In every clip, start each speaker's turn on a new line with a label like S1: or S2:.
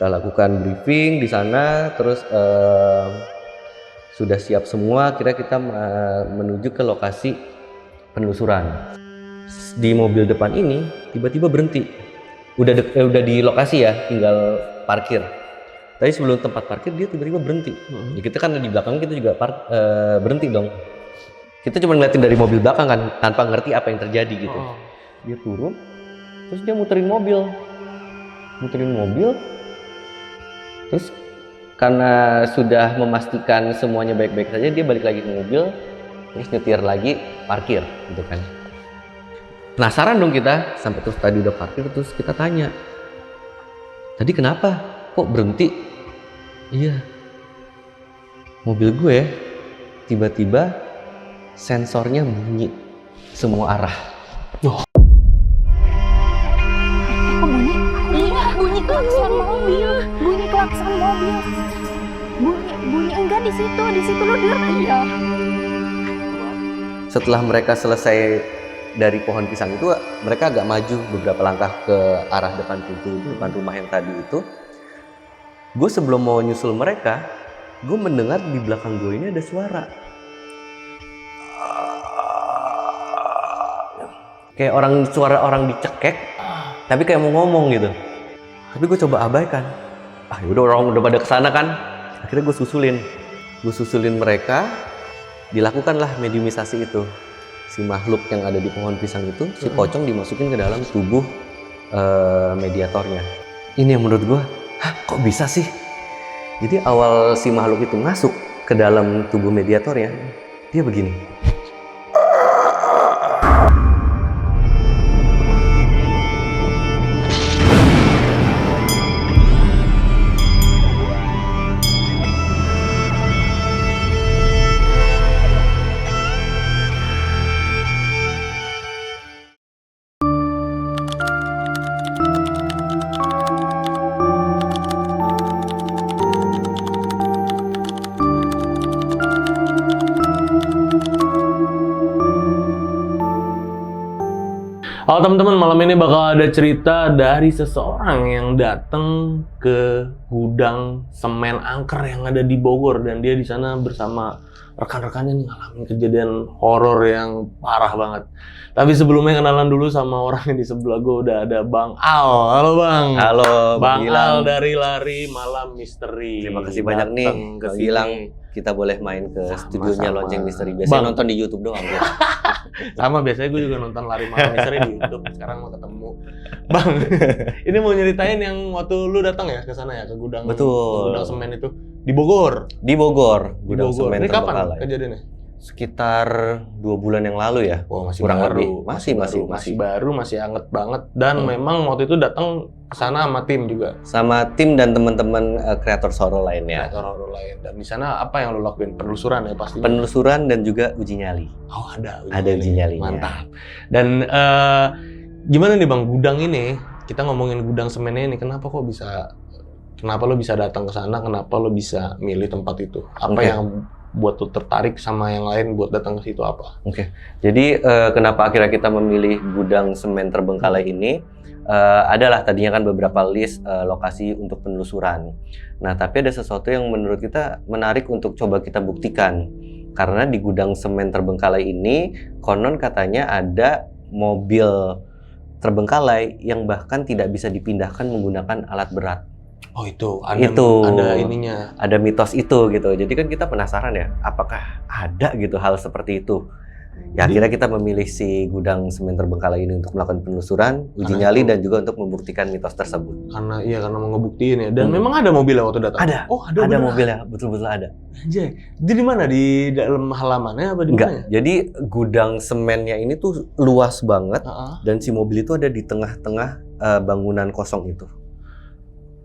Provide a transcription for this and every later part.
S1: Kita lakukan briefing di sana, terus sudah siap semua, kira kita menuju ke lokasi penelusuran. Di mobil depan ini tiba-tiba berhenti. Udah di lokasi ya, tinggal parkir. Tapi sebelum tempat parkir dia tiba-tiba berhenti. Ya, kita kan di belakang kita juga berhenti dong. Kita cuma ngeliatin dari mobil belakang kan, tanpa ngerti apa yang terjadi gitu. Dia turun, terus dia muterin mobil. Terus karena sudah memastikan semuanya baik-baik saja, dia balik lagi ke mobil, terus nyetir lagi, parkir gitu kan. Penasaran dong kita, sampai terus tadi udah parkir, terus kita tanya, tadi kenapa? Kok berhenti? Iya, mobil gue tiba-tiba sensornya bunyi semua arah.
S2: Kok bunyi? Iya, bunyi klakson mobil. Bunyi enggak di situ lu dengar ya.
S1: Setelah mereka selesai dari pohon pisang itu, mereka agak maju beberapa langkah ke arah depan pintu depan rumah yang tadi itu. Gue sebelum mau nyusul mereka, gue mendengar di belakang gue ini ada suara. Kayak suara orang dicekek, tapi kayak mau ngomong gitu. Tapi gue coba abaikan. Yaudah, orang udah pada kesana kan. Akhirnya gue susulin mereka. Dilakukanlah mediumisasi itu. Si makhluk yang ada di pohon pisang itu, si pocong dimasukin ke dalam tubuh mediatornya. Ini yang menurut gue, kok bisa sih? Jadi awal si makhluk itu masuk ke dalam tubuh mediatornya, dia begini.
S2: Halo teman-teman, malam ini bakal ada cerita dari seseorang yang datang ke gudang semen angker yang ada di Bogor, dan dia di sana bersama rekan-rekannya nih ngalamin kejadian horor yang parah banget. Tapi sebelumnya kenalan dulu sama orang yang di sebelah gue, udah ada Bang Al. Halo Bang.
S1: Halo
S2: Bang Al dari Lari Malam Misteri.
S1: Terima kasih banyak nih Bang Gilang, kita boleh main ke studionya Lonceng Misteri. Biasanya nonton di YouTube doang ya.
S2: Sama, biasanya gue juga nonton Lari Malam Misteri di YouTube. Sekarang mau ketemu Bang. Ini mau nyeritain yang waktu lu datang ya ke sana ya, ke gudang.
S1: Betul.
S2: Gudang semen itu di Bogor.
S1: Gudang semen
S2: Ini kapan
S1: terbengkalai.
S2: kejadiannya?
S1: Sekitar 2 bulan yang lalu ya.
S2: Masih
S1: kurang
S2: baru.
S1: lebih. Masih
S2: Baru, masih anget banget. Dan memang waktu itu datang ke sana sama tim juga.
S1: Sama tim dan teman-teman kreator horor lainnya.
S2: Dan di sana apa yang lu lakuin? Penelusuran ya pasti.
S1: Penelusuran dan juga uji nyali.
S2: Oh, ada
S1: uji nyalinya.
S2: Mantap. Dan gimana nih Bang, gudang ini, kita ngomongin gudang semennya ini, kenapa lo bisa datang ke sana? Kenapa lo bisa milih tempat itu? Apa yang buat lo tertarik sama yang lain buat datang ke situ apa?
S1: Jadi kenapa akhirnya kita memilih gudang semen terbengkalai ini? Adalah tadinya kan beberapa list lokasi untuk penelusuran. Nah, tapi ada sesuatu yang menurut kita menarik untuk coba kita buktikan. Karena di gudang semen terbengkalai ini, konon katanya ada mobil terbengkalai yang bahkan tidak bisa dipindahkan menggunakan alat berat.
S2: Oh, ada ininya.
S1: Ada mitos itu gitu. Jadi kan kita penasaran ya, apakah ada gitu hal seperti itu. Ya, akhirnya kita memilih si gudang semen terbengkalai ini untuk melakukan penelusuran, uji nyali, dan juga untuk membuktikan mitos tersebut.
S2: Karena mau ngebuktiin ya. Dan memang ada mobilnya waktu datang?
S1: Ada.
S2: Oh,
S1: ada mobilnya, betul-betul ada.
S2: Anjay. Jadi di mana? Di dalam halamannya apa di mana?
S1: Jadi gudang semennya ini tuh luas banget, dan si mobil itu ada di tengah-tengah bangunan kosong itu.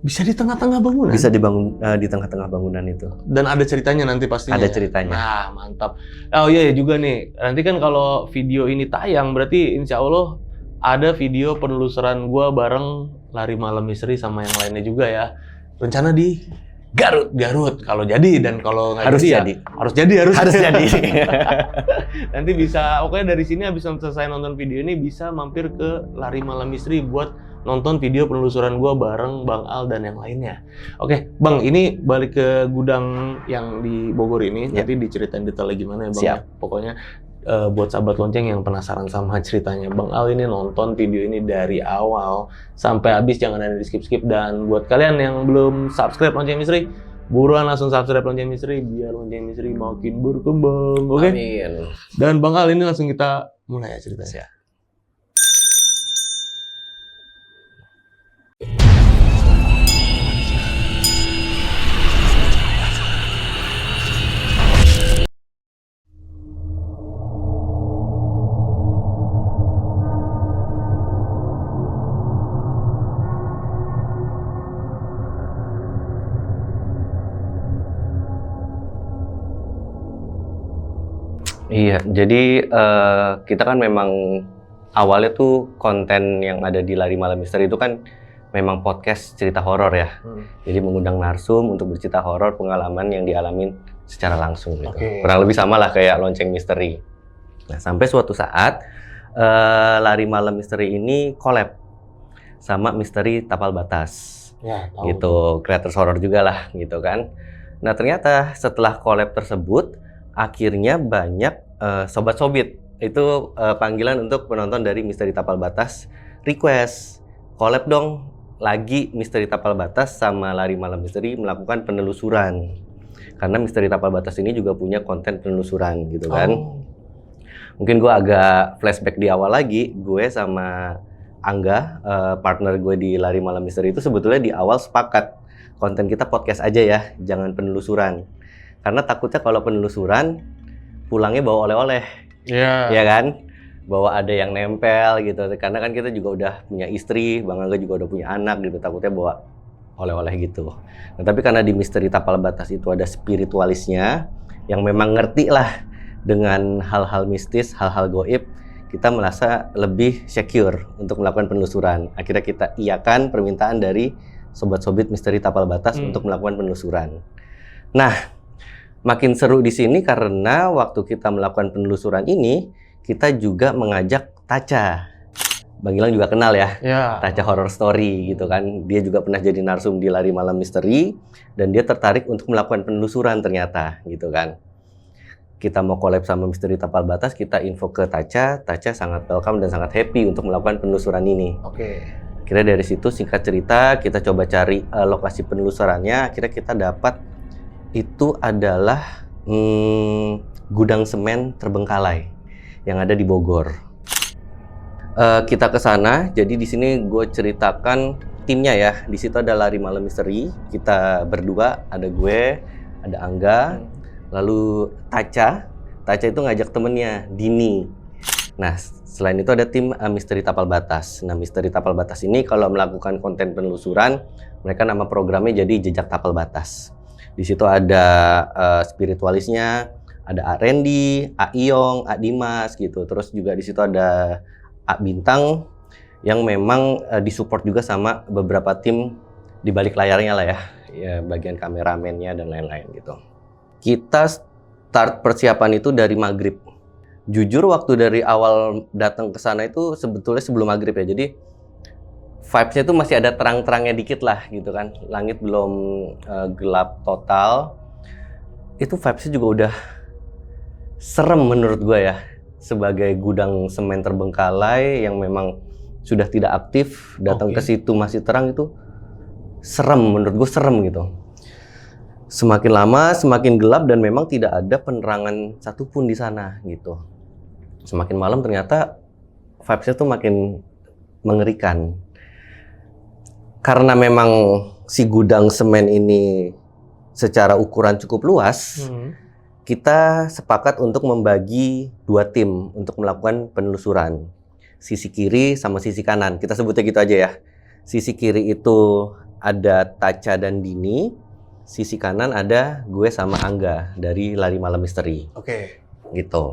S2: Bisa di tengah-tengah bangunan?
S1: Bisa dibangun di tengah-tengah bangunan itu.
S2: Dan ada ceritanya nanti pastinya?
S1: Ada ceritanya.
S2: Nah, mantap. Oh iya juga nih, nanti kan kalau video ini tayang, berarti insya Allah ada video penelusuran gua bareng Lari Malam Misteri sama yang lainnya juga ya. Rencana di Garut kalau jadi, dan kalau nggak jadi. Harus jadi. Nanti bisa, pokoknya dari sini habis selesai nonton video ini bisa mampir ke Lari Malam Misteri buat nonton video penelusuran gue bareng Bang Al dan yang lainnya. Oke, Bang, ini balik ke gudang yang di Bogor ini, nanti diceritain detailnya gimana ya Bang.
S1: Siap.
S2: Ya. Pokoknya buat sahabat lonceng yang penasaran sama ceritanya Bang Al ini, nonton video ini dari awal sampai habis, jangan ada di skip-skip. Dan buat kalian yang belum subscribe Lonceng Misteri, buruan langsung subscribe Lonceng Misteri biar Lonceng Misteri makin berkembang. Oke?
S1: Amin.
S2: Dan Bang Al, ini langsung kita mulai ya ceritanya.
S1: Siap. Iya, jadi kita kan memang awalnya tuh konten yang ada di Lari Malam Misteri itu kan memang podcast cerita horor ya. Jadi mengundang narsum untuk bercerita horor pengalaman yang dialamin secara langsung gitu. Kurang lebih sama lah kayak Lonceng Misteri. Nah, sampai suatu saat Lari Malam Misteri ini collab sama Misteri Tapal Batas.
S2: Ya, tahu.
S1: Gitu, kreator horor juga lah gitu kan. Nah, ternyata setelah collab tersebut akhirnya banyak Sobat Sobit, itu panggilan untuk penonton dari Misteri Tapal Batas request collab dong lagi Misteri Tapal Batas sama Lari Malam Misteri melakukan penelusuran, karena Misteri Tapal Batas ini juga punya konten penelusuran gitu kan. Mungkin gue agak flashback di awal lagi, gue sama Angga, partner gue di Lari Malam Misteri itu sebetulnya di awal sepakat konten kita podcast aja ya, jangan penelusuran. Karena takutnya kalau penelusuran pulangnya bawa oleh-oleh, ya kan? Bawa ada yang nempel gitu. Karena kan kita juga udah punya istri, Bang Angga juga udah punya anak gitu. Takutnya bawa oleh-oleh gitu. Nah, tapi karena di Misteri Tapal Batas itu ada spiritualisnya yang memang ngerti lah dengan hal-hal mistis, hal-hal goib, kita merasa lebih secure untuk melakukan penelusuran. Akhirnya kita iakan permintaan dari Sobat-Sobit Misteri Tapal Batas untuk melakukan penelusuran. Nah, makin seru di sini karena waktu kita melakukan penelusuran ini, kita juga mengajak Taca. Bang Gilang juga kenal ya, Taca Horror Story gitu kan. Dia juga pernah jadi narsum di Lari Malam Misteri dan dia tertarik untuk melakukan penelusuran ternyata gitu kan. Kita mau collab sama Misteri Tapal Batas, kita info ke Taca. Taca sangat welcome dan sangat happy untuk melakukan penelusuran ini. Akhirnya dari situ singkat cerita kita coba cari lokasi penelusurannya. Akhirnya kita dapat itu adalah gudang semen terbengkalai yang ada di Bogor. Kita ke sana. Jadi di sini gue ceritakan timnya ya. Di situ ada Lari Malam Misteri. Kita berdua, ada gue, ada Angga, lalu Taca. Taca itu ngajak temennya, Dini. Nah, selain itu ada tim Misteri Tapal Batas. Nah, Misteri Tapal Batas ini kalau melakukan konten penelusuran, mereka nama programnya jadi Jejak Tapal Batas. Di situ ada spiritualisnya, ada A Randy, A Iyong, A Dimas gitu. Terus juga di situ ada A Bintang yang memang disupport juga sama beberapa tim di balik layarnya lah ya. Ya, bagian kameramennya dan lain-lain gitu. Kita start persiapan itu dari maghrib. Jujur waktu dari awal datang ke sana itu sebetulnya sebelum maghrib ya. Jadi vibes-nya tuh masih ada terang-terangnya dikit lah gitu kan. Langit belum gelap total. Itu vibes-nya juga udah serem menurut gue ya. Sebagai gudang semen terbengkalai yang memang sudah tidak aktif, datang ke situ masih terang, itu serem, menurut gue serem gitu. Semakin lama semakin gelap dan memang tidak ada penerangan satupun di sana gitu. Semakin malam ternyata vibes-nya tuh makin mengerikan. Karena memang si gudang semen ini secara ukuran cukup luas, kita sepakat untuk membagi dua tim untuk melakukan penelusuran. Sisi kiri sama sisi kanan, kita sebutnya gitu aja ya. Sisi kiri itu ada Taca dan Dini, sisi kanan ada gue sama Angga dari Lari Malam Misteri. Gitu.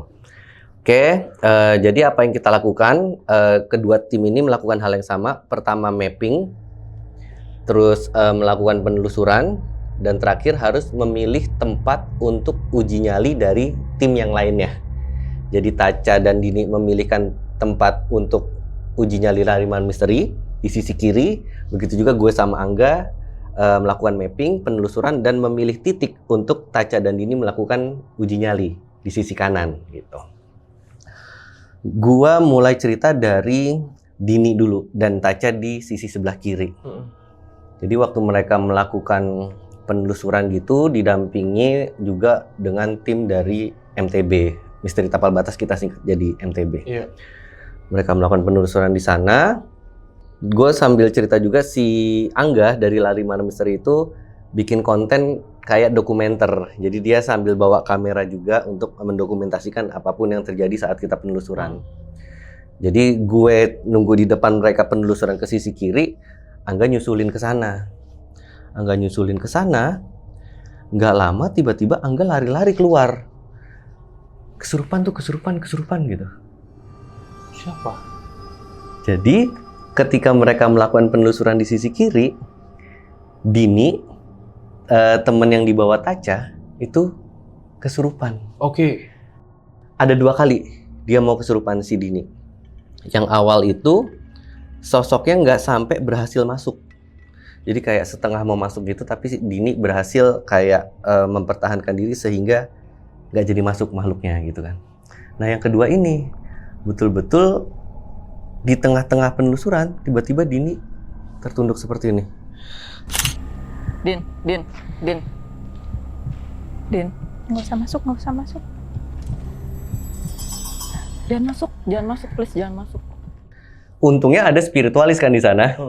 S1: Jadi apa yang kita lakukan? Kedua tim ini melakukan hal yang sama. Pertama mapping, terus melakukan penelusuran, dan terakhir harus memilih tempat untuk uji nyali dari tim yang lainnya. Jadi Taca dan Dini memilihkan tempat untuk uji nyali Lari Malam Misteri, di sisi kiri. Begitu juga gue sama Angga melakukan mapping, penelusuran, dan memilih titik untuk Taca dan Dini melakukan uji nyali di sisi kanan gitu. Gua mulai cerita dari Dini dulu dan Taca di sisi sebelah kiri. Jadi waktu mereka melakukan penelusuran gitu didampingi juga dengan tim dari MTB, Misteri Tapal Batas, kita singkat jadi MTB.
S2: Iya.
S1: Mereka melakukan penelusuran di sana. Gue sambil cerita juga, si Angga dari Lari Malam Misteri itu bikin konten kayak dokumenter. Jadi dia sambil bawa kamera juga untuk mendokumentasikan apapun yang terjadi saat kita penelusuran. Jadi gue nunggu di depan mereka penelusuran ke sisi kiri, Angga nyusulin ke sana. Nggak lama tiba-tiba Angga lari-lari keluar. Kesurupan gitu.
S2: Siapa?
S1: Jadi ketika mereka melakukan penelusuran di sisi kiri, Dini, temen yang dibawa Taca, itu kesurupan.
S2: Oke.
S1: Ada 2 kali dia mau kesurupan si Dini. Yang awal itu sosoknya nggak sampai berhasil masuk. Jadi kayak setengah mau masuk gitu, tapi si Dini berhasil kayak mempertahankan diri sehingga nggak jadi masuk makhluknya gitu kan. Nah yang kedua ini, betul-betul di tengah-tengah penelusuran, tiba-tiba Dini tertunduk seperti ini.
S3: Din. Nggak usah masuk. Jangan masuk, please, jangan masuk.
S1: Untungnya ada spiritualis kan di sana.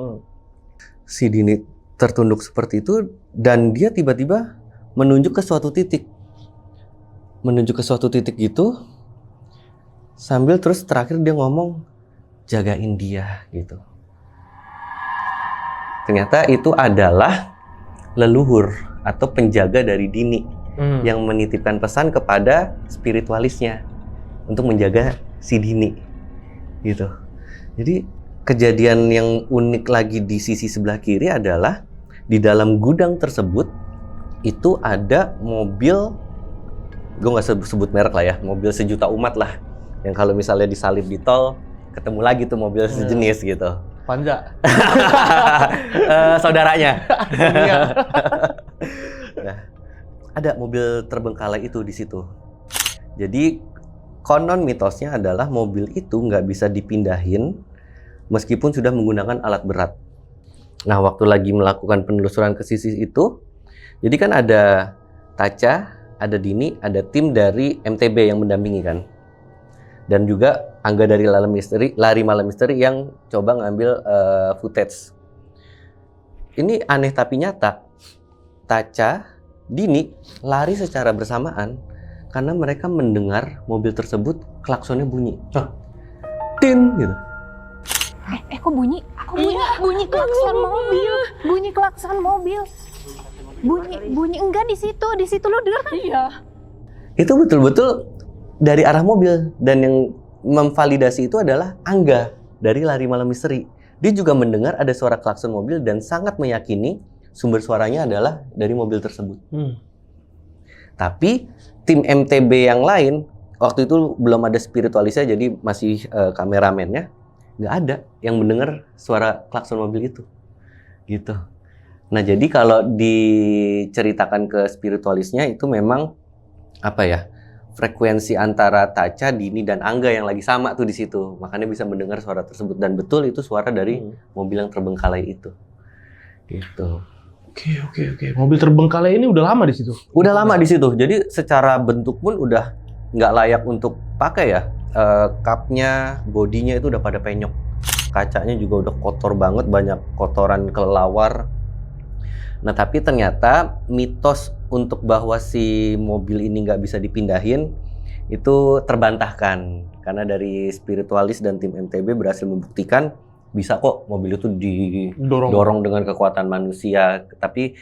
S1: Si Dini tertunduk seperti itu dan dia tiba-tiba menunjuk ke suatu titik. Gitu. Sambil terus terakhir dia ngomong, jagain dia gitu. Ternyata itu adalah leluhur atau penjaga dari Dini yang menitipkan pesan kepada spiritualisnya untuk menjaga si Dini gitu. Jadi kejadian yang unik lagi di sisi sebelah kiri adalah di dalam gudang tersebut itu ada mobil, gue nggak sebut merek lah ya, mobil sejuta umat lah, yang kalau misalnya disalib di tol ketemu lagi tuh mobil sejenis gitu.
S2: Panja.
S1: Saudaranya. Nah, ada mobil terbengkalai itu di situ. Jadi konon mitosnya adalah mobil itu nggak bisa dipindahin meskipun sudah menggunakan alat berat. Nah, waktu lagi melakukan penelusuran ke sisi itu, jadi kan ada Taca, ada Dini, ada tim dari MTB yang mendampingi kan. Dan juga Angga dari Lari Malam Misteri yang coba ngambil footage. Ini aneh tapi nyata. Taca, Dini lari secara bersamaan karena mereka mendengar mobil tersebut klaksonnya bunyi. Tin gitu.
S3: Kok bunyi? Bunyi klakson mobil. Bunyi enggak di situ lu denger kan? Iya.
S1: Itu betul-betul dari arah mobil, dan yang memvalidasi itu adalah Angga dari Lari Malam Misteri. Dia juga mendengar ada suara klakson mobil dan sangat meyakini sumber suaranya adalah dari mobil tersebut. Tapi tim MTB yang lain waktu itu belum ada spiritualisnya, jadi masih kameramennya, nggak ada yang mendengar suara klakson mobil itu gitu. Nah jadi kalau diceritakan ke spiritualisnya itu memang apa ya, frekuensi antara Taca, Dini, dan Angga yang lagi sama tuh di situ, makanya bisa mendengar suara tersebut, dan betul itu suara dari mobil yang terbengkalai itu gitu.
S2: Oke. Mobil terbengkalai ini udah lama di situ?
S1: Udah lama di situ, jadi secara bentuk pun udah nggak layak untuk pakai ya. Kapnya, bodinya itu udah pada penyok. Kacanya juga udah kotor banget, banyak kotoran kelelawar. Nah tapi ternyata mitos untuk bahwa si mobil ini nggak bisa dipindahin itu terbantahkan. Karena dari spiritualis dan tim MTB berhasil membuktikan bisa kok mobil itu didorong dengan kekuatan manusia. Tapi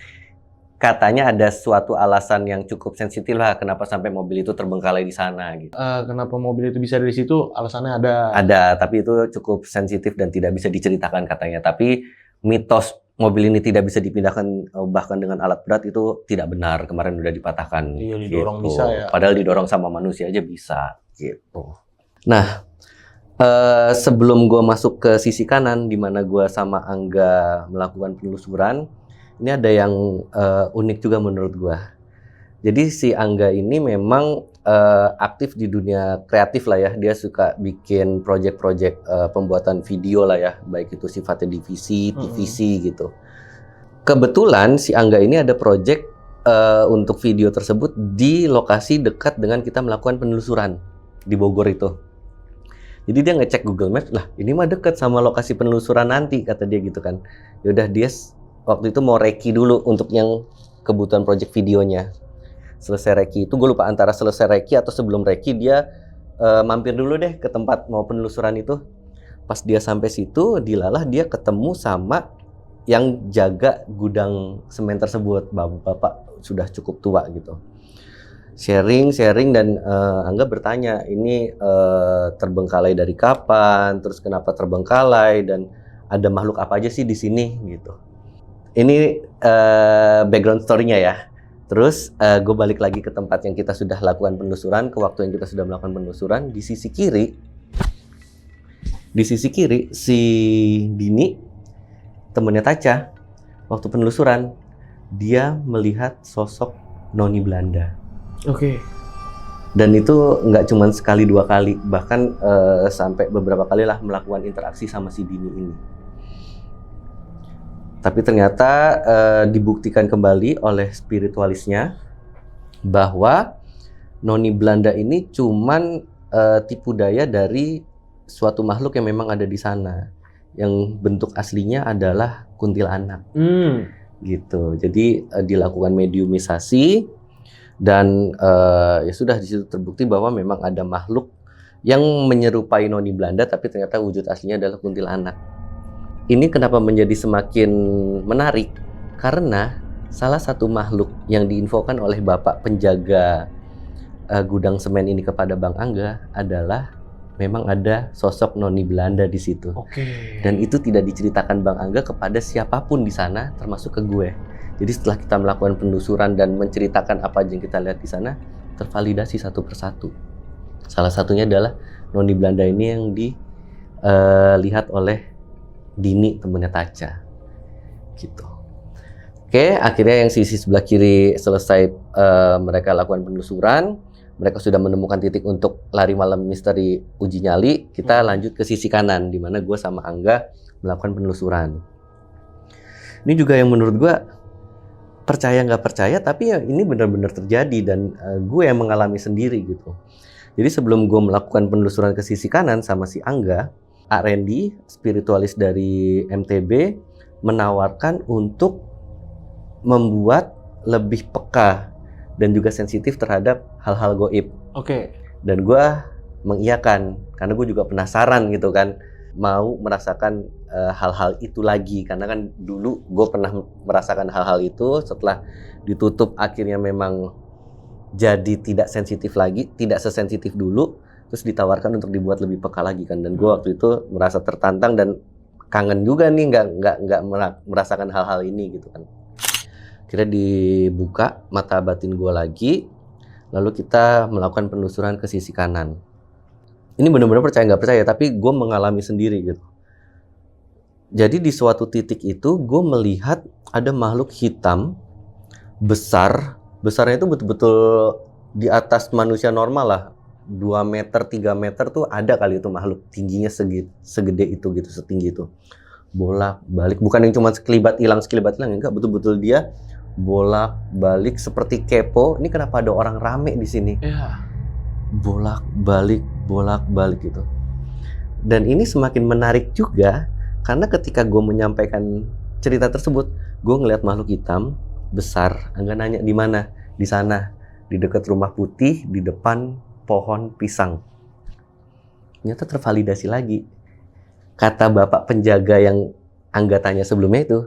S1: katanya ada suatu alasan yang cukup sensitif lah kenapa sampai mobil itu terbengkalai di sana gitu.
S2: Kenapa mobil itu bisa ada di situ? Alasannya ada.
S1: Ada, tapi itu cukup sensitif dan tidak bisa diceritakan katanya. Tapi mitos mobil ini tidak bisa dipindahkan bahkan dengan alat berat itu tidak benar. Kemarin udah dipatahkan.
S2: Iya, didorong
S1: gitu.
S2: bisa ya.
S1: Padahal didorong sama manusia aja bisa gitu. Nah, Sebelum gue masuk ke sisi kanan, di mana gue sama Angga melakukan penelusuran, ini ada yang unik juga menurut gue. Jadi si Angga ini memang aktif di dunia kreatif lah ya. Dia suka bikin project-project pembuatan video lah ya, baik itu sifatnya divisi, TVC gitu. Kebetulan si Angga ini ada project untuk video tersebut di lokasi dekat dengan kita melakukan penelusuran di Bogor itu. Jadi dia ngecek Google Maps, lah ini mah deket sama lokasi penelusuran nanti, kata dia gitu kan. Yaudah dia waktu itu mau reki dulu untuk yang kebutuhan project videonya. Selesai reki itu, gue lupa antara selesai reki atau sebelum reki, dia mampir dulu deh ke tempat mau penelusuran itu. Pas dia sampai situ, dilalah dia ketemu sama yang jaga gudang semen tersebut. Bapak sudah cukup tua gitu. Sharing dan Angga bertanya, ini terbengkalai dari kapan, terus kenapa terbengkalai, dan ada makhluk apa aja sih di sini gitu. Ini background story-nya ya. Terus gue balik lagi ke tempat yang kita sudah lakukan penelusuran, ke waktu yang kita sudah melakukan penelusuran. Di sisi kiri si Dini, temennya Taca, waktu penelusuran dia melihat sosok Noni Belanda.
S2: Oke.
S1: Dan itu nggak cuma sekali dua kali, bahkan sampai beberapa kali lah melakukan interaksi sama si Dini ini. Tapi ternyata dibuktikan kembali oleh spiritualisnya bahwa Noni Belanda ini cuman tipu daya dari suatu makhluk yang memang ada di sana, yang bentuk aslinya adalah kuntilanak. Gitu. Jadi dilakukan mediumisasi. Dan ya sudah di situ terbukti bahwa memang ada makhluk yang menyerupai Noni Belanda, tapi ternyata wujud aslinya adalah kuntilanak. Ini kenapa menjadi semakin menarik? Karena salah satu makhluk yang diinfokan oleh Bapak penjaga gudang semen ini kepada Bang Angga adalah memang ada sosok Noni Belanda di situ.
S2: Oke.
S1: Dan itu tidak diceritakan Bang Angga kepada siapapun di sana, termasuk ke gue. Jadi setelah kita melakukan penelusuran dan menceritakan apa aja yang kita lihat di sana, tervalidasi satu persatu. Salah satunya adalah Noni Belanda ini yang dilihat oleh Dini, temennya Taca. Gitu. Oke, akhirnya yang sisi sebelah kiri selesai mereka lakukan penelusuran. Mereka sudah menemukan titik untuk lari malam misteri uji nyali. Kita lanjut ke sisi kanan, di mana gue sama Angga melakukan penelusuran. Ini juga yang menurut gue, percaya nggak percaya, tapi ya ini benar-benar terjadi dan gue yang mengalami sendiri gitu. Jadi sebelum gue melakukan penelusuran ke sisi kanan sama si Angga, Randy, spiritualis dari MTB, menawarkan untuk membuat lebih peka dan juga sensitif terhadap hal-hal goib.
S2: Oke.
S1: Dan gue mengiyakan, karena gue juga penasaran gitu kan, mau merasakan hal-hal itu lagi, karena kan dulu gue pernah merasakan hal-hal itu, setelah ditutup akhirnya memang jadi tidak sensitif lagi, tidak sesensitif dulu, terus ditawarkan untuk dibuat lebih peka lagi kan. Dan gue waktu itu merasa tertantang dan kangen juga nih nggak merasakan hal-hal ini gitu kan. Akhirnya dibuka mata batin gue lagi, lalu kita melakukan penelusuran ke sisi kanan. Ini benar-benar percaya nggak percaya, tapi gue mengalami sendiri gitu. Jadi di suatu titik itu gue melihat ada makhluk hitam besar. Besarnya itu betul-betul di atas manusia normal lah. 2 meter, 3 meter tuh ada kali itu makhluk. Tingginya segede itu gitu, setinggi itu. Bolak-balik, bukan yang cuma sekelibat hilang, enggak. Betul-betul dia bolak-balik seperti kepo. Ini kenapa ada orang rame di sini?
S2: Iya.
S1: Bolak-balik gitu. Dan ini semakin menarik juga karena ketika gue menyampaikan cerita tersebut, gue ngelihat makhluk hitam besar. Angga nanya di mana? Di sana, di dekat rumah putih, di depan pohon pisang. Ternyata tervalidasi lagi. Kata bapak penjaga yang Angga tanya sebelumnya itu,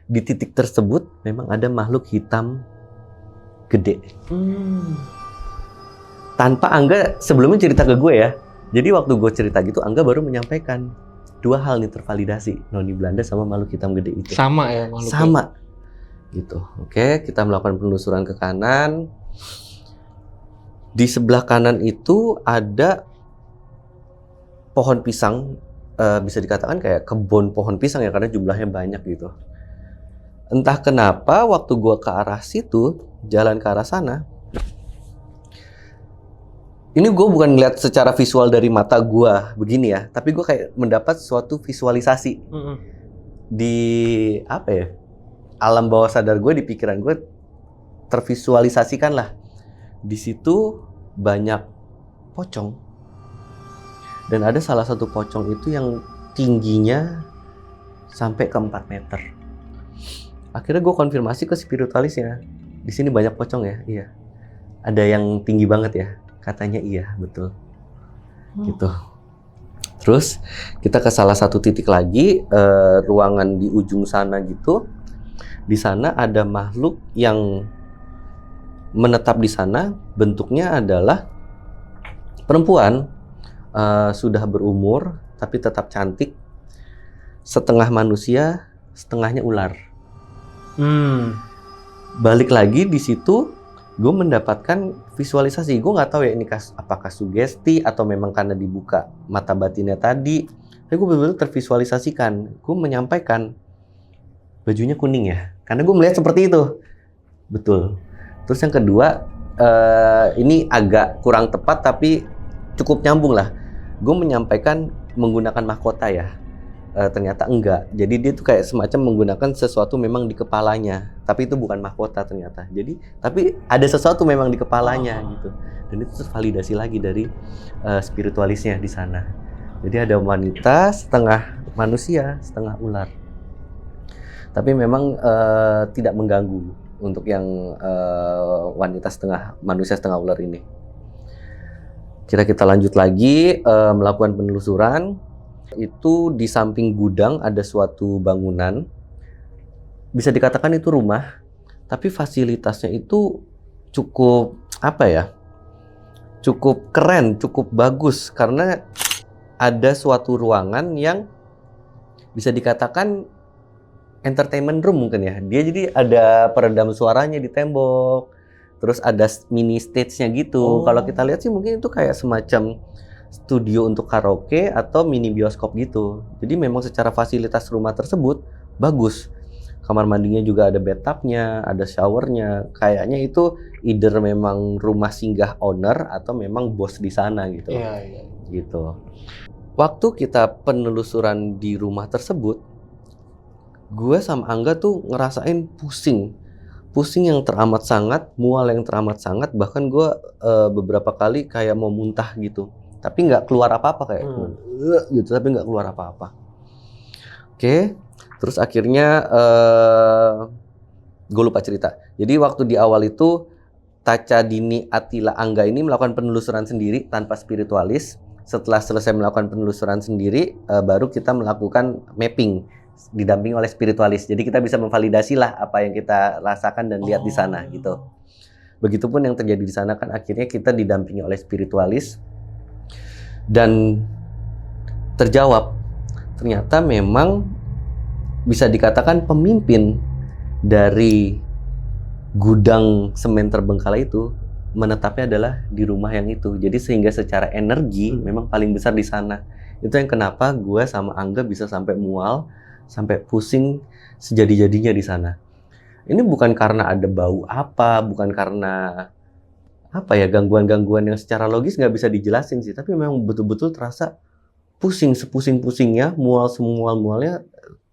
S1: di titik tersebut memang ada makhluk hitam gede. Tanpa Angga sebelumnya cerita ke gue ya. Jadi waktu gue cerita gitu, Angga baru menyampaikan 2 hal nih tervalidasi, Noni Belanda sama makhluk hitam gede itu.
S2: Sama ya makhluknya?
S1: Sama. Gitu. Oke, kita melakukan penelusuran ke kanan. Di sebelah kanan itu ada pohon pisang, bisa dikatakan kayak kebun pohon pisang ya, karena jumlahnya banyak gitu. Entah kenapa waktu gua ke arah situ, jalan ke arah sana, ini gue bukan ngeliat secara visual dari mata gue begini ya, tapi gue kayak mendapat suatu visualisasi di apa ya, alam bawah sadar gue, di pikiran gue tervisualisasikan lah. Di situ banyak pocong, dan ada salah satu pocong itu yang tingginya sampai ke 4 meter. Akhirnya gue konfirmasi ke spiritualisnya, di sini banyak pocong ya? Iya. Ada yang tinggi banget ya? Katanya iya, betul. Gitu. Terus kita ke salah satu titik lagi, ruangan di ujung sana gitu. Di sana ada makhluk yang menetap di sana. Bentuknya adalah perempuan, sudah berumur tapi tetap cantik. Setengah manusia, setengahnya ular. Balik lagi di situ, gue mendapatkan visualisasi. Gue nggak tahu ya ini apakah sugesti atau memang karena dibuka mata batinnya tadi. Tapi gue benar-benar tervisualisasikan. Gue menyampaikan, bajunya kuning ya, karena gue melihat seperti itu. Betul. Terus yang kedua, ini agak kurang tepat tapi cukup nyambung lah. Gue menyampaikan menggunakan mahkota ya. Ternyata enggak. Jadi dia tuh kayak semacam menggunakan sesuatu memang di kepalanya, tapi itu bukan mahkota ternyata. Jadi tapi ada sesuatu memang di kepalanya gitu. Dan itu tervalidasi lagi dari spiritualisnya di sana. Jadi ada wanita setengah manusia, setengah ular. Tapi memang tidak mengganggu untuk yang wanita setengah manusia setengah ular ini. Kita lanjut lagi melakukan penelusuran. Itu di samping gudang ada suatu bangunan, bisa dikatakan itu rumah, tapi fasilitasnya itu cukup apa ya, cukup keren, cukup bagus, karena ada suatu ruangan yang bisa dikatakan entertainment room mungkin ya. Dia jadi ada peredam suaranya di tembok, terus ada mini stage-nya gitu. Kalau kita lihat sih mungkin itu kayak semacam studio untuk karaoke atau mini bioskop gitu. Jadi memang secara fasilitas rumah tersebut bagus. Kamar mandinya juga ada bathtubnya, ada showernya. Kayaknya itu either memang rumah singgah owner atau memang bos di sana gitu.
S2: Iya.
S1: Gitu. Waktu kita penelusuran di rumah tersebut, gue sama Angga tuh ngerasain pusing. Pusing yang teramat sangat, mual yang teramat sangat. Bahkan gue beberapa kali kayak mau muntah gitu. Tapi nggak keluar apa-apa kayak gitu, tapi nggak keluar apa-apa. Oke, terus akhirnya gue lupa cerita. Jadi waktu di awal itu Taca, Dini, Atila, Angga ini melakukan penelusuran sendiri tanpa spiritualis. Setelah selesai melakukan penelusuran sendiri, baru kita melakukan mapping didampingi oleh spiritualis. Jadi kita bisa memvalidasi lah apa yang kita rasakan dan lihat di sana gitu. Begitupun yang terjadi di sana kan, akhirnya kita didampingi oleh spiritualis. Dan terjawab, ternyata memang bisa dikatakan pemimpin dari gudang semen terbengkalai itu menetapnya adalah di rumah yang itu. Jadi sehingga secara energi memang paling besar di sana. Itu yang kenapa gue sama Angga bisa sampai mual, sampai pusing sejadi-jadinya di sana. Ini bukan karena ada bau apa, bukan karena apa ya, gangguan-gangguan yang secara logis nggak bisa dijelasin sih, tapi memang betul-betul terasa pusing sepusing-pusingnya, mual semual-mualnya,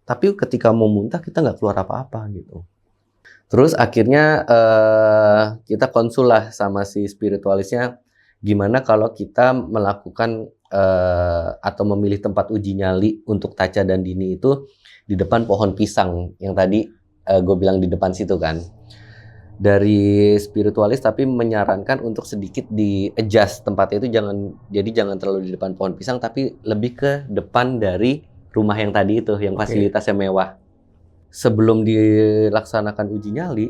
S1: tapi ketika mau muntah kita nggak keluar apa-apa gitu. Terus akhirnya kita konsul lah sama si spiritualisnya, gimana kalau kita melakukan atau memilih tempat uji nyali untuk Taca dan Dini itu di depan pohon pisang yang tadi gue bilang di depan situ kan. Dari spiritualis tapi menyarankan untuk sedikit di-adjust tempatnya itu, jangan terlalu di depan pohon pisang, tapi lebih ke depan dari rumah yang tadi itu, yang fasilitasnya mewah. Sebelum dilaksanakan uji nyali,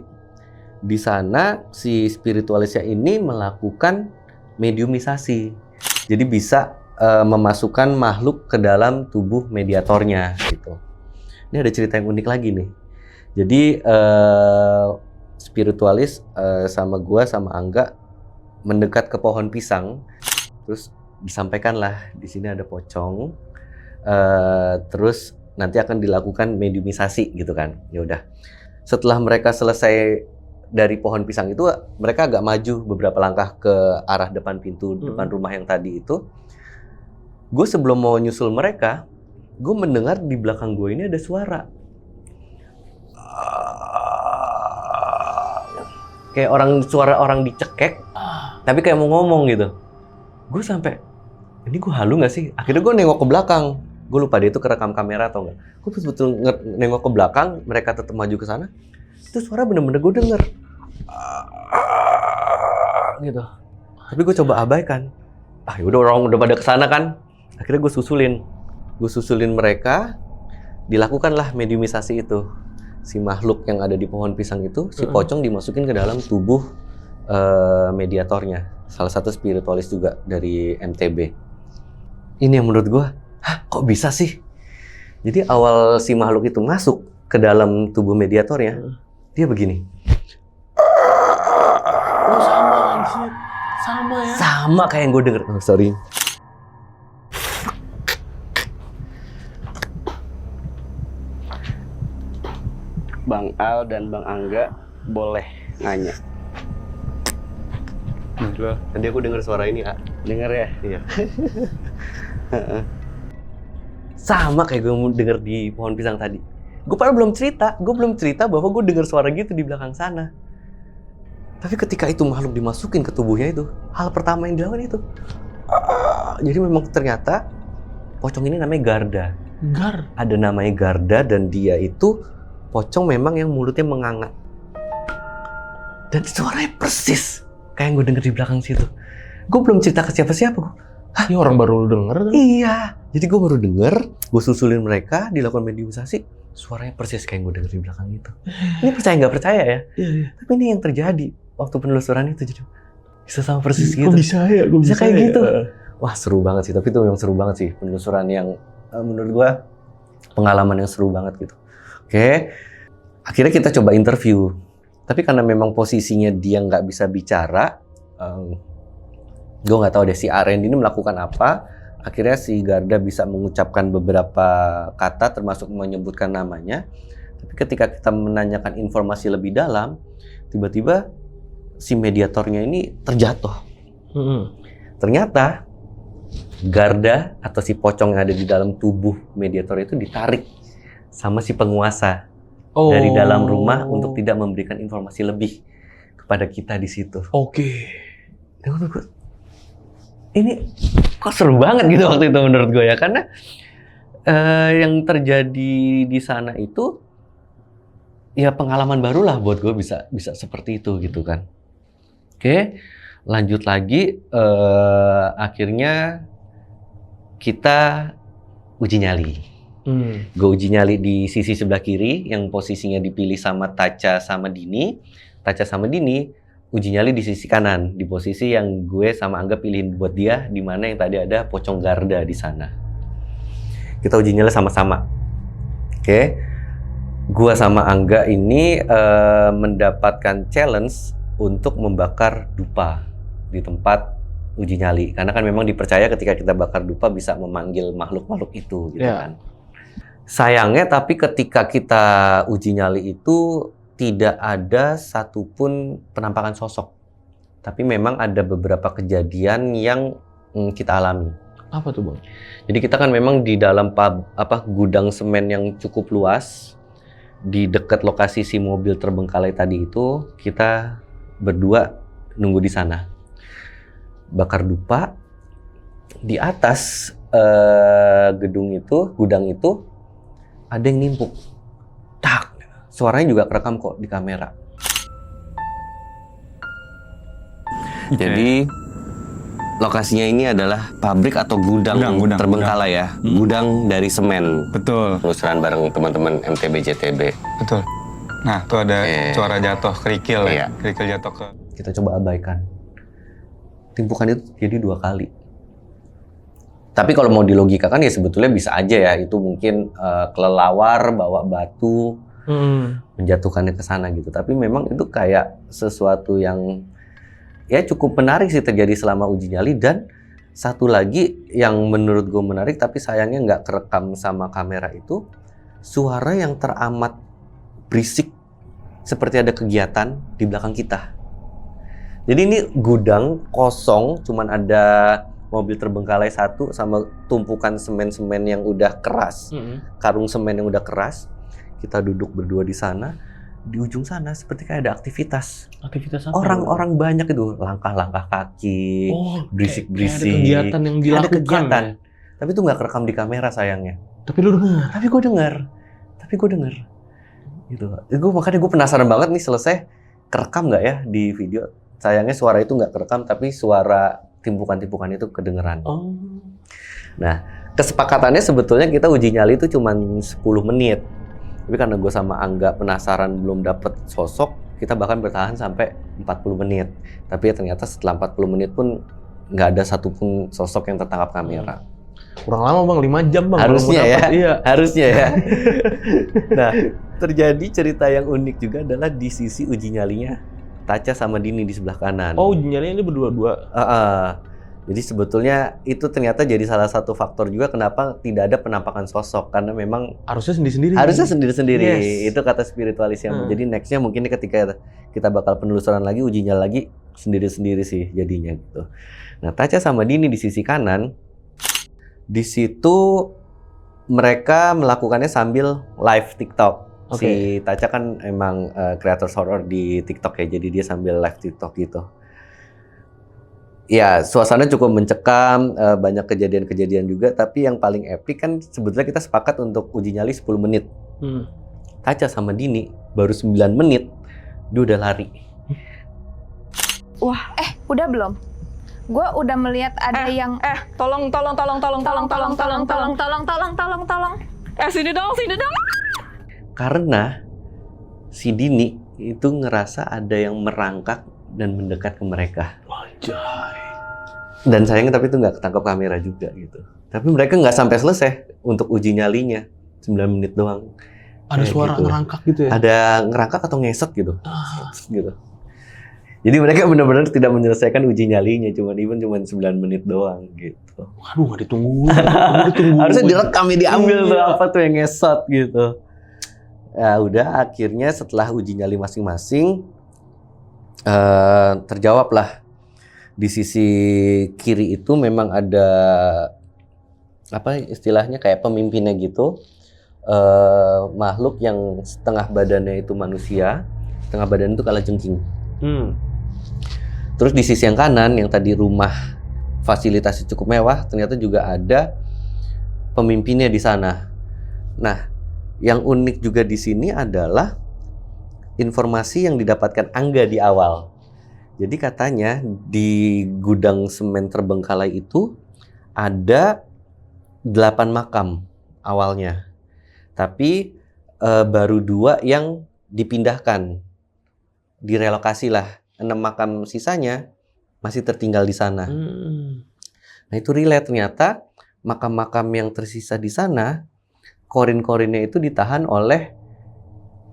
S1: di sana si spiritualisnya ini melakukan mediumisasi. Jadi bisa memasukkan makhluk ke dalam tubuh mediatornya gitu. Ini ada cerita yang unik lagi nih. Jadi spiritualis sama gua sama Angga mendekat ke pohon pisang, terus disampaikanlah di sini ada pocong, terus nanti akan dilakukan mediumisasi gitu kan. Ya udah. Setelah mereka selesai dari pohon pisang itu, mereka agak maju beberapa langkah ke arah depan pintu depan rumah yang tadi itu. Gue sebelum mau nyusul mereka, gue mendengar di belakang gue ini ada suara. Kayak suara orang dicekek, tapi kayak mau ngomong gitu. Gue sampai, ini gue halu nggak sih? Akhirnya gue nengok ke belakang. Gue lupa dia itu kerekam kamera atau enggak. Gue betul-betul nengok ke belakang, mereka tetap maju ke sana. Itu suara bener-bener gue denger. Gitu. Tapi gue coba abaikan. Yaudah orang udah pada kesana kan. Akhirnya gue susulin mereka. Dilakukanlah mediumisasi itu. Si makhluk yang ada di pohon pisang itu, si pocong dimasukin ke dalam tubuh mediatornya. Salah satu spiritualis juga dari MTB. Ini yang menurut gue, kok bisa sih? Jadi awal si makhluk itu masuk ke dalam tubuh mediatornya, dia begini.
S2: Oh sama anjir. Sama ya?
S1: Sama kayak yang gue denger. Oh, sorry.
S4: Bang Al dan Bang Angga boleh nanya.
S1: Tadi aku denger suara ini,
S4: Dengar ya?
S1: Iya. Sama kayak gue denger di pohon pisang tadi. Gue belum cerita bahwa gue denger suara gitu di belakang sana. Tapi ketika itu makhluk dimasukin ke tubuhnya itu, hal pertama yang dilakukan itu. Jadi memang ternyata pocong ini namanya Garda. Ada namanya Garda dan dia itu pocong memang yang mulutnya menganga. Dan suaranya persis kayak yang gue denger di belakang situ. Gue belum cerita ke siapa-siapa.
S2: Ini orang baru denger kan?
S1: Iya. Jadi gue baru denger, gue susulin mereka, dilakukan mediumisasi. Suaranya persis kayak yang gue denger di belakang itu. Ini percaya nggak percaya ya?
S2: Iya.
S1: Tapi ini yang terjadi waktu penelusuran itu. Jadi bisa sama persis gitu.
S2: Kok bisa ya?
S1: Bisa kayak gitu. Wah seru banget sih. Tapi itu memang seru banget sih. Penelusuran yang menurut gue pengalaman yang seru banget gitu. Oke. Akhirnya kita coba interview. Tapi karena memang posisinya dia nggak bisa bicara, gue nggak tahu deh si Aren ini melakukan apa. Akhirnya si Garda bisa mengucapkan beberapa kata, termasuk menyebutkan namanya. Tapi ketika kita menanyakan informasi lebih dalam, tiba-tiba si mediatornya ini terjatuh. Ternyata Garda atau si pocong yang ada di dalam tubuh mediator itu ditarik sama si penguasa dari dalam rumah untuk tidak memberikan informasi lebih kepada kita di situ.
S2: Oke.
S1: Ini kok seru banget gitu waktu itu menurut gue ya, karena yang terjadi di sana itu ya pengalaman baru lah buat gue bisa seperti itu gitu kan. Oke, lanjut lagi, akhirnya kita uji nyali. Gue uji nyali di sisi sebelah kiri yang posisinya dipilih sama Taca sama Dini. Taca sama Dini uji nyali di sisi kanan, di posisi yang gue sama Angga pilihin buat dia, di mana yang tadi ada pocong Garda di sana. Kita uji nyali sama-sama. Oke. Gua sama Angga ini mendapatkan challenge untuk membakar dupa di tempat uji nyali. Karena kan memang dipercaya ketika kita bakar dupa bisa memanggil makhluk-makhluk itu gitu kan. Sayangnya tapi ketika kita uji nyali itu tidak ada satupun penampakan sosok. Tapi memang ada beberapa kejadian yang kita alami.
S2: Apa tuh, Bang?
S1: Jadi kita kan memang di dalam gudang semen yang cukup luas. Di dekat lokasi si mobil terbengkalai tadi itu, kita berdua nunggu di sana. Bakar dupa. Di atas gedung itu, gudang itu, ada yang nimpuk. Tak. Suaranya juga kerekam kok di kamera. Jadi lokasinya ini adalah pabrik atau gudang terbengkalai ya. Gudang dari semen.
S5: Betul.
S1: Penelusuran bareng teman-teman MTB JTB.
S5: Betul. Nah, tuh ada suara jatuh kerikil
S1: Iya.
S5: ya. Kerikil jatuh ke...
S1: Kita coba abaikan. Timpukan itu jadi 2 kali. Tapi kalau mau dilogikakan ya sebetulnya bisa aja ya. Itu mungkin kelelawar bawa batu menjatuhkannya ke sana gitu. Tapi memang itu kayak sesuatu yang ya cukup menarik sih terjadi selama uji nyali, dan Satu lagi yang menurut gue menarik tapi sayangnya nggak kerekam sama kamera itu suara yang teramat berisik seperti ada kegiatan di belakang kita. Jadi ini gudang kosong, cuman ada mobil terbengkalai satu sama tumpukan semen-semen yang udah keras, karung semen yang udah keras. Kita duduk berdua di sana, di ujung sana seperti kayak ada aktivitas.
S2: Aktivitas apa?
S1: Orang-orang banyak itu, langkah-langkah kaki, berisik-berisik.
S2: Kayak ada kegiatan yang dilakukan.
S1: Ada kegiatan.
S2: Ya?
S1: Tapi itu nggak kerekam di kamera sayangnya.
S2: Tapi lu dengar?
S1: Tapi gue dengar. Gitu. Makanya gue penasaran banget nih selesai kerekam nggak ya di video. Sayangnya suara itu nggak kerekam, tapi suara timpukan-timpukan itu kedengeran.
S2: Oh.
S1: Nah, kesepakatannya sebetulnya kita uji nyali itu cuma 10 menit. Tapi karena gue sama Angga penasaran belum dapet sosok, kita bahkan bertahan sampai 40 menit. Tapi ya ternyata setelah 40 menit pun nggak ada satupun sosok yang tertangkap kamera.
S2: Kurang lama bang, 5 jam bang.
S1: Harusnya ya,
S2: iya.
S1: Harusnya ya. Nah, terjadi cerita yang unik juga adalah di sisi uji nyalinya Taca sama Dini di sebelah kanan.
S2: Oh, uji nyalinya ini berdua-dua?
S1: Jadi sebetulnya itu ternyata jadi salah satu faktor juga kenapa tidak ada penampakan sosok. Karena memang
S2: harusnya sendiri-sendiri.
S1: Harusnya sendiri-sendiri.
S2: Yes.
S1: Itu kata spiritualis yang jadi nextnya mungkin ketika kita bakal penelusuran lagi, uji nyali lagi sendiri-sendiri sih jadinya gitu. Nah, Taca sama Dini di sisi kanan, di situ mereka melakukannya sambil live TikTok. Si Taca kan emang creator horror di TikTok ya, jadi dia sambil live TikTok gitu. Ya, suasana cukup mencekam, banyak kejadian-kejadian juga, tapi yang paling epic kan sebetulnya kita sepakat untuk uji nyali 10 menit. Taca sama Dini baru 9 menit, dia udah lari.
S3: Wah, udah belum? Gue udah melihat ada yang
S6: tolong. Sini dong.
S1: Karena si Dini itu ngerasa ada yang merangkak dan mendekat ke mereka.
S2: Wajah.
S1: Dan sayangnya tapi itu nggak ketangkap kamera juga gitu. Tapi mereka nggak sampai selesai untuk uji nyalinya, 9 menit doang.
S2: Ada suara
S1: gitu.
S2: ngerangkak gitu ya?
S1: Ada ngerangkak atau ngesot gitu. Gitu. Jadi mereka benar-benar tidak menyelesaikan uji nyalinya, cuma 9 menit doang gitu.
S2: Waduh, nggak ditungguin.
S1: Harusnya direkam ya, diambil tuh apa tuh yang ngesot gitu. Ya udah, akhirnya setelah uji nyali masing-masing terjawablah. Di sisi kiri itu memang ada apa istilahnya kayak pemimpinnya gitu, makhluk yang setengah badannya itu manusia, setengah badan itu kalajengking. Terus di sisi yang kanan yang tadi rumah fasilitasnya cukup mewah, ternyata juga ada pemimpinnya di sana. Nah, yang unik juga di sini adalah informasi yang didapatkan Angga di awal. Jadi katanya di gudang semen terbengkalai itu ada 8 makam awalnya. Tapi baru 2 yang dipindahkan. Direlokasi lah. 6 makam sisanya masih tertinggal di sana. Nah itu relate ternyata makam-makam yang tersisa di sana, korin-korinnya itu ditahan oleh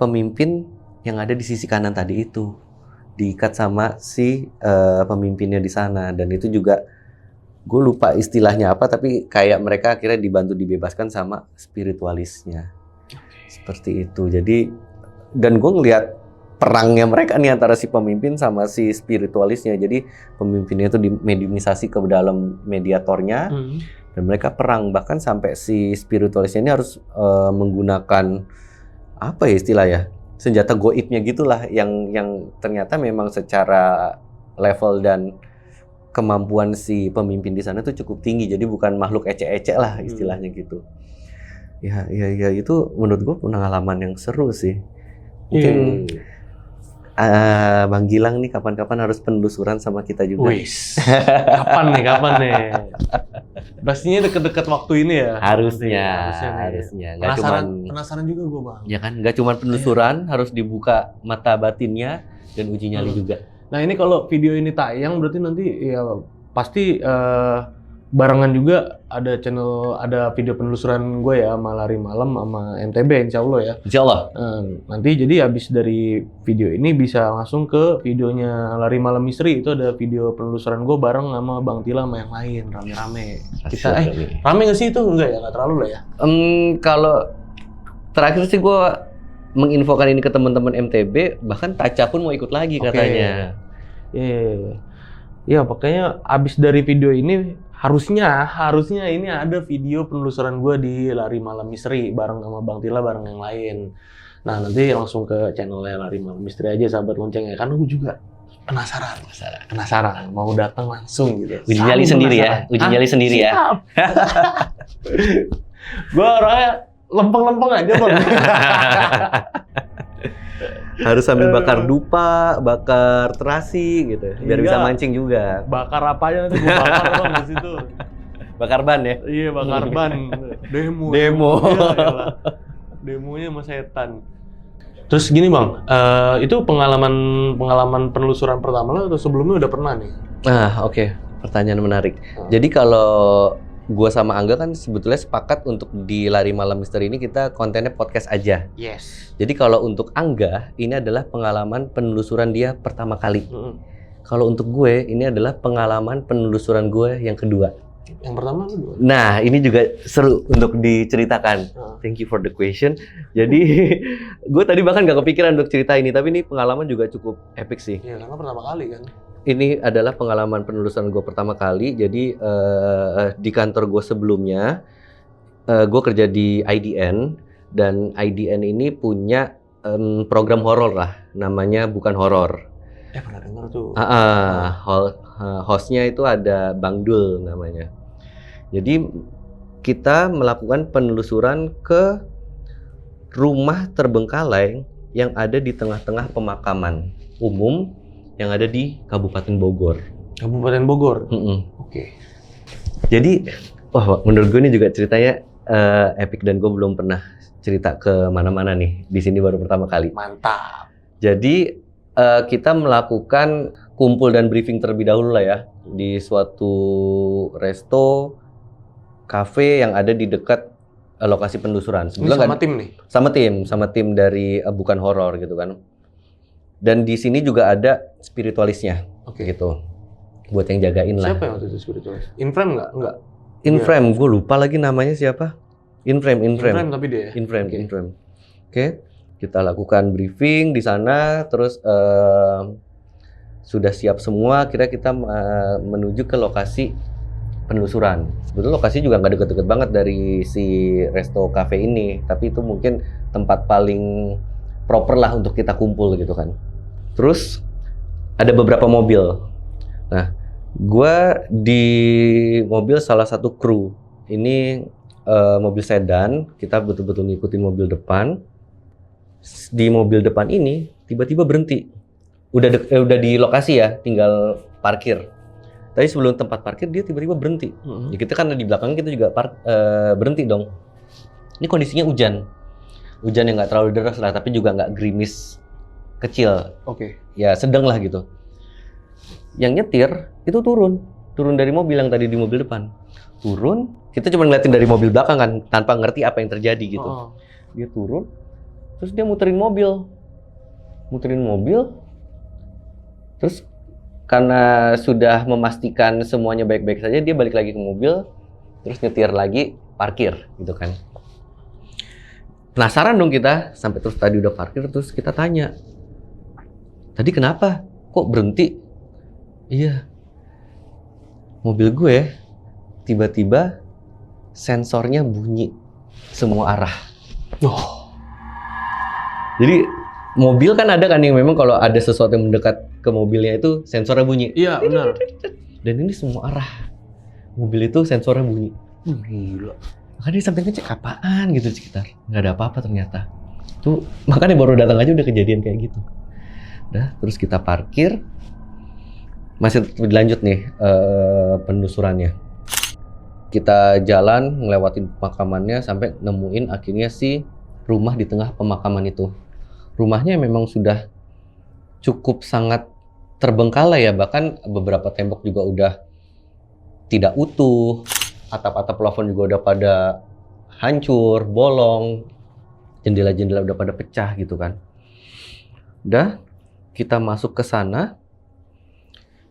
S1: pemimpin yang ada di sisi kanan tadi itu, diikat sama si pemimpinnya di sana. Dan itu juga gue lupa istilahnya apa, tapi kayak mereka akhirnya dibantu dibebaskan sama spiritualisnya. Seperti itu. Jadi dan gue ngelihat perangnya mereka nih antara si pemimpin sama si spiritualisnya. Jadi pemimpinnya itu dimediumisasi ke dalam mediatornya. Dan mereka perang, bahkan sampai si spiritualisnya ini harus menggunakan apa ya istilahnya, senjata goibnya gitulah, yang ternyata memang secara level dan kemampuan si pemimpin di sana tuh cukup tinggi. Jadi bukan makhluk ecek-ecek lah istilahnya gitu. Ya itu menurut gue pengalaman yang seru sih. Mungkin Bang Gilang nih kapan-kapan harus penelusuran sama kita juga.
S2: Wis. Kapan nih? Pastinya deket-deket waktu ini ya.
S1: Harusnya.
S2: Penasaran juga gue bang.
S1: Ya kan, nggak cuma penelusuran, harus dibuka mata batinnya dan uji nyali juga.
S2: Nah ini kalau video ini tayang berarti nanti ya pasti barengan juga ada video penelusuran gue ya sama Lari Malam sama MTB insya Allah ya.
S1: Insya Allah.
S2: Nanti jadi habis dari video ini bisa langsung ke videonya Lari Malam Misteri. Itu ada video penelusuran gue bareng sama Bang Tila sama yang lain, rame-rame. Kita rame nggak sih itu? Enggak ya, nggak terlalu lah ya.
S1: Kalau terakhir sih gue menginfokan ini ke teman-teman MTB, bahkan Taca pun mau ikut lagi katanya.
S2: Iya, pokoknya abis dari video ini harusnya ini ada video penelusuran gue di Lari Malam Misteri bareng sama Bang Tila bareng yang lain. Nah nanti langsung ke channelnya Lari Malam Misteri aja sahabat lonceng ya, karena gue juga penasaran mau datang langsung gitu.
S1: Uji nyali sendiri ya, uji nyali sendiri ya.
S2: Gue orangnya lempeng-lempeng aja bang.
S1: Harus sambil bakar dupa, bakar terasi gitu, biar bisa mancing juga.
S2: Bakar apa aja nanti gue bakar bang di situ.
S1: Bakar ban ya?
S2: Iya bakar ban. Demo. Iya, demonya sama setan. Terus gini bang, itu pengalaman penelusuran pertama lo atau sebelumnya udah pernah nih?
S1: Oke. Pertanyaan menarik. Jadi kalau gua sama Angga kan sebetulnya sepakat untuk di Lari Malam Misteri ini kita kontennya podcast aja.
S2: Yes.
S1: Jadi kalau untuk Angga ini adalah pengalaman penelusuran dia pertama kali. Kalau untuk gue ini adalah pengalaman penelusuran gue yang kedua.
S2: Yang pertama kedua.
S1: Nah ini juga seru untuk diceritakan. Thank you for the question. Jadi gue tadi bahkan gak kepikiran untuk cerita ini, tapi ini pengalaman juga cukup epic sih.
S2: Iya karena pertama kali kan.
S1: Ini adalah pengalaman penelusuran gue pertama kali. Jadi di kantor gue sebelumnya, gue kerja di IDN dan IDN ini punya program horor lah, namanya Bukan Horor.
S2: Pernah dengar tuh.
S1: Hostnya itu ada Bang Dul namanya. Jadi kita melakukan penelusuran ke rumah terbengkalai yang ada di tengah-tengah pemakaman umum yang ada di Kabupaten Bogor.
S2: Kabupaten Bogor? Oke.
S1: Jadi, menurut gue ini juga ceritanya epic dan gue belum pernah cerita ke mana-mana nih. Di sini baru pertama kali.
S2: Mantap.
S1: Jadi, kita melakukan kumpul dan briefing terlebih dahulu lah ya. Di suatu resto, cafe yang ada di dekat lokasi penelusuran.
S2: Ini sama tim nih?
S1: Sama tim dari Bukan Horor gitu kan. Dan di sini juga ada spiritualisnya, gitu. Buat yang jagain lah.
S2: Siapa yang waktu itu spiritualis? Inframe nggak? Nggak.
S1: Inframe, gue lupa lagi namanya siapa. Inframe.
S2: Inframe tapi dia.
S1: Inframe. Oke. Kita lakukan briefing di sana, terus sudah siap semua. Kira kita menuju ke lokasi penelusuran. Sebetulnya lokasi juga nggak deket-deket banget dari si resto cafe ini, tapi itu mungkin tempat paling proper lah untuk kita kumpul gitu kan. Terus ada beberapa mobil. Nah, gue di mobil salah satu kru. Ini mobil sedan. Kita betul-betul ngikutin mobil depan. Di mobil depan ini tiba-tiba berhenti. Udah di lokasi ya, tinggal parkir. Tapi sebelum tempat parkir dia tiba-tiba berhenti. Ya, kita kan di belakangnya kita juga berhenti dong. Ini kondisinya hujan. Hujan yang nggak terlalu deras lah, tapi juga nggak gerimis kecil. Ya sedang lah gitu. Yang nyetir itu turun dari mobil yang tadi di mobil depan. Turun, kita cuma ngeliatin dari mobil belakang kan, tanpa ngerti apa yang terjadi gitu. Dia turun, terus dia muterin mobil. Terus karena sudah memastikan semuanya baik-baik saja, dia balik lagi ke mobil, terus nyetir lagi, parkir gitu kan. Penasaran dong kita, sampai terus tadi udah parkir, terus kita tanya, tadi kenapa? Kok berhenti? Iya, mobil gue tiba-tiba sensornya bunyi semua arah. Jadi mobil kan ada kan yang memang kalau ada sesuatu yang mendekat ke mobilnya itu sensornya bunyi.
S2: Iya benar.
S1: Dan ini semua arah mobil itu sensornya bunyi. Gila. Makanya dia sampai ngecek apaan gitu sekitar. Nggak ada apa-apa ternyata. Tuh makanya baru datang aja udah kejadian kayak gitu. Udah, terus kita parkir. Masih dilanjut nih penelusurannya. Kita jalan ngelewatin pemakamannya sampai nemuin akhirnya si rumah di tengah pemakaman itu. Rumahnya memang sudah cukup sangat terbengkalai ya, bahkan beberapa tembok juga udah tidak utuh, atap-atap plafon juga udah pada hancur, bolong, jendela-jendela udah pada pecah gitu kan. Udah, kita masuk ke sana.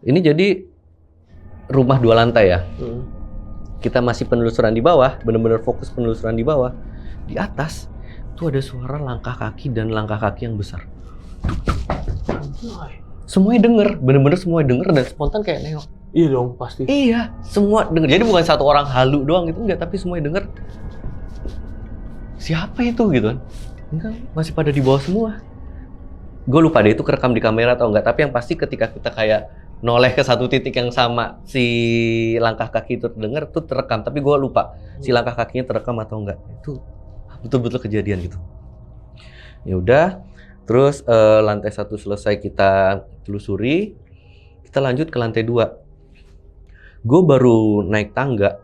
S1: Ini jadi rumah 2 lantai ya. Kita masih penelusuran di bawah, bener-bener fokus penelusuran di bawah. Di atas tuh ada suara langkah kaki dan langkah kaki yang besar. Semuanya denger, bener-bener semuanya denger dan spontan kayak nengok.
S2: Iya dong, pasti.
S1: Iya, semua denger. Jadi bukan satu orang halu doang gitu, enggak, tapi semuanya denger. Siapa itu gitu kan? Enggak, masih pada di bawah semua. Gue lupa deh itu kerekam di kamera atau enggak, tapi yang pasti ketika kita kayak noleh ke satu titik yang sama, si langkah kaki itu terdengar, itu terekam. Tapi gue lupa si langkah kakinya terekam atau enggak. Itu betul-betul kejadian gitu. Ya udah, terus lantai 1 selesai kita telusuri, kita lanjut ke lantai 2. Gue baru naik tangga.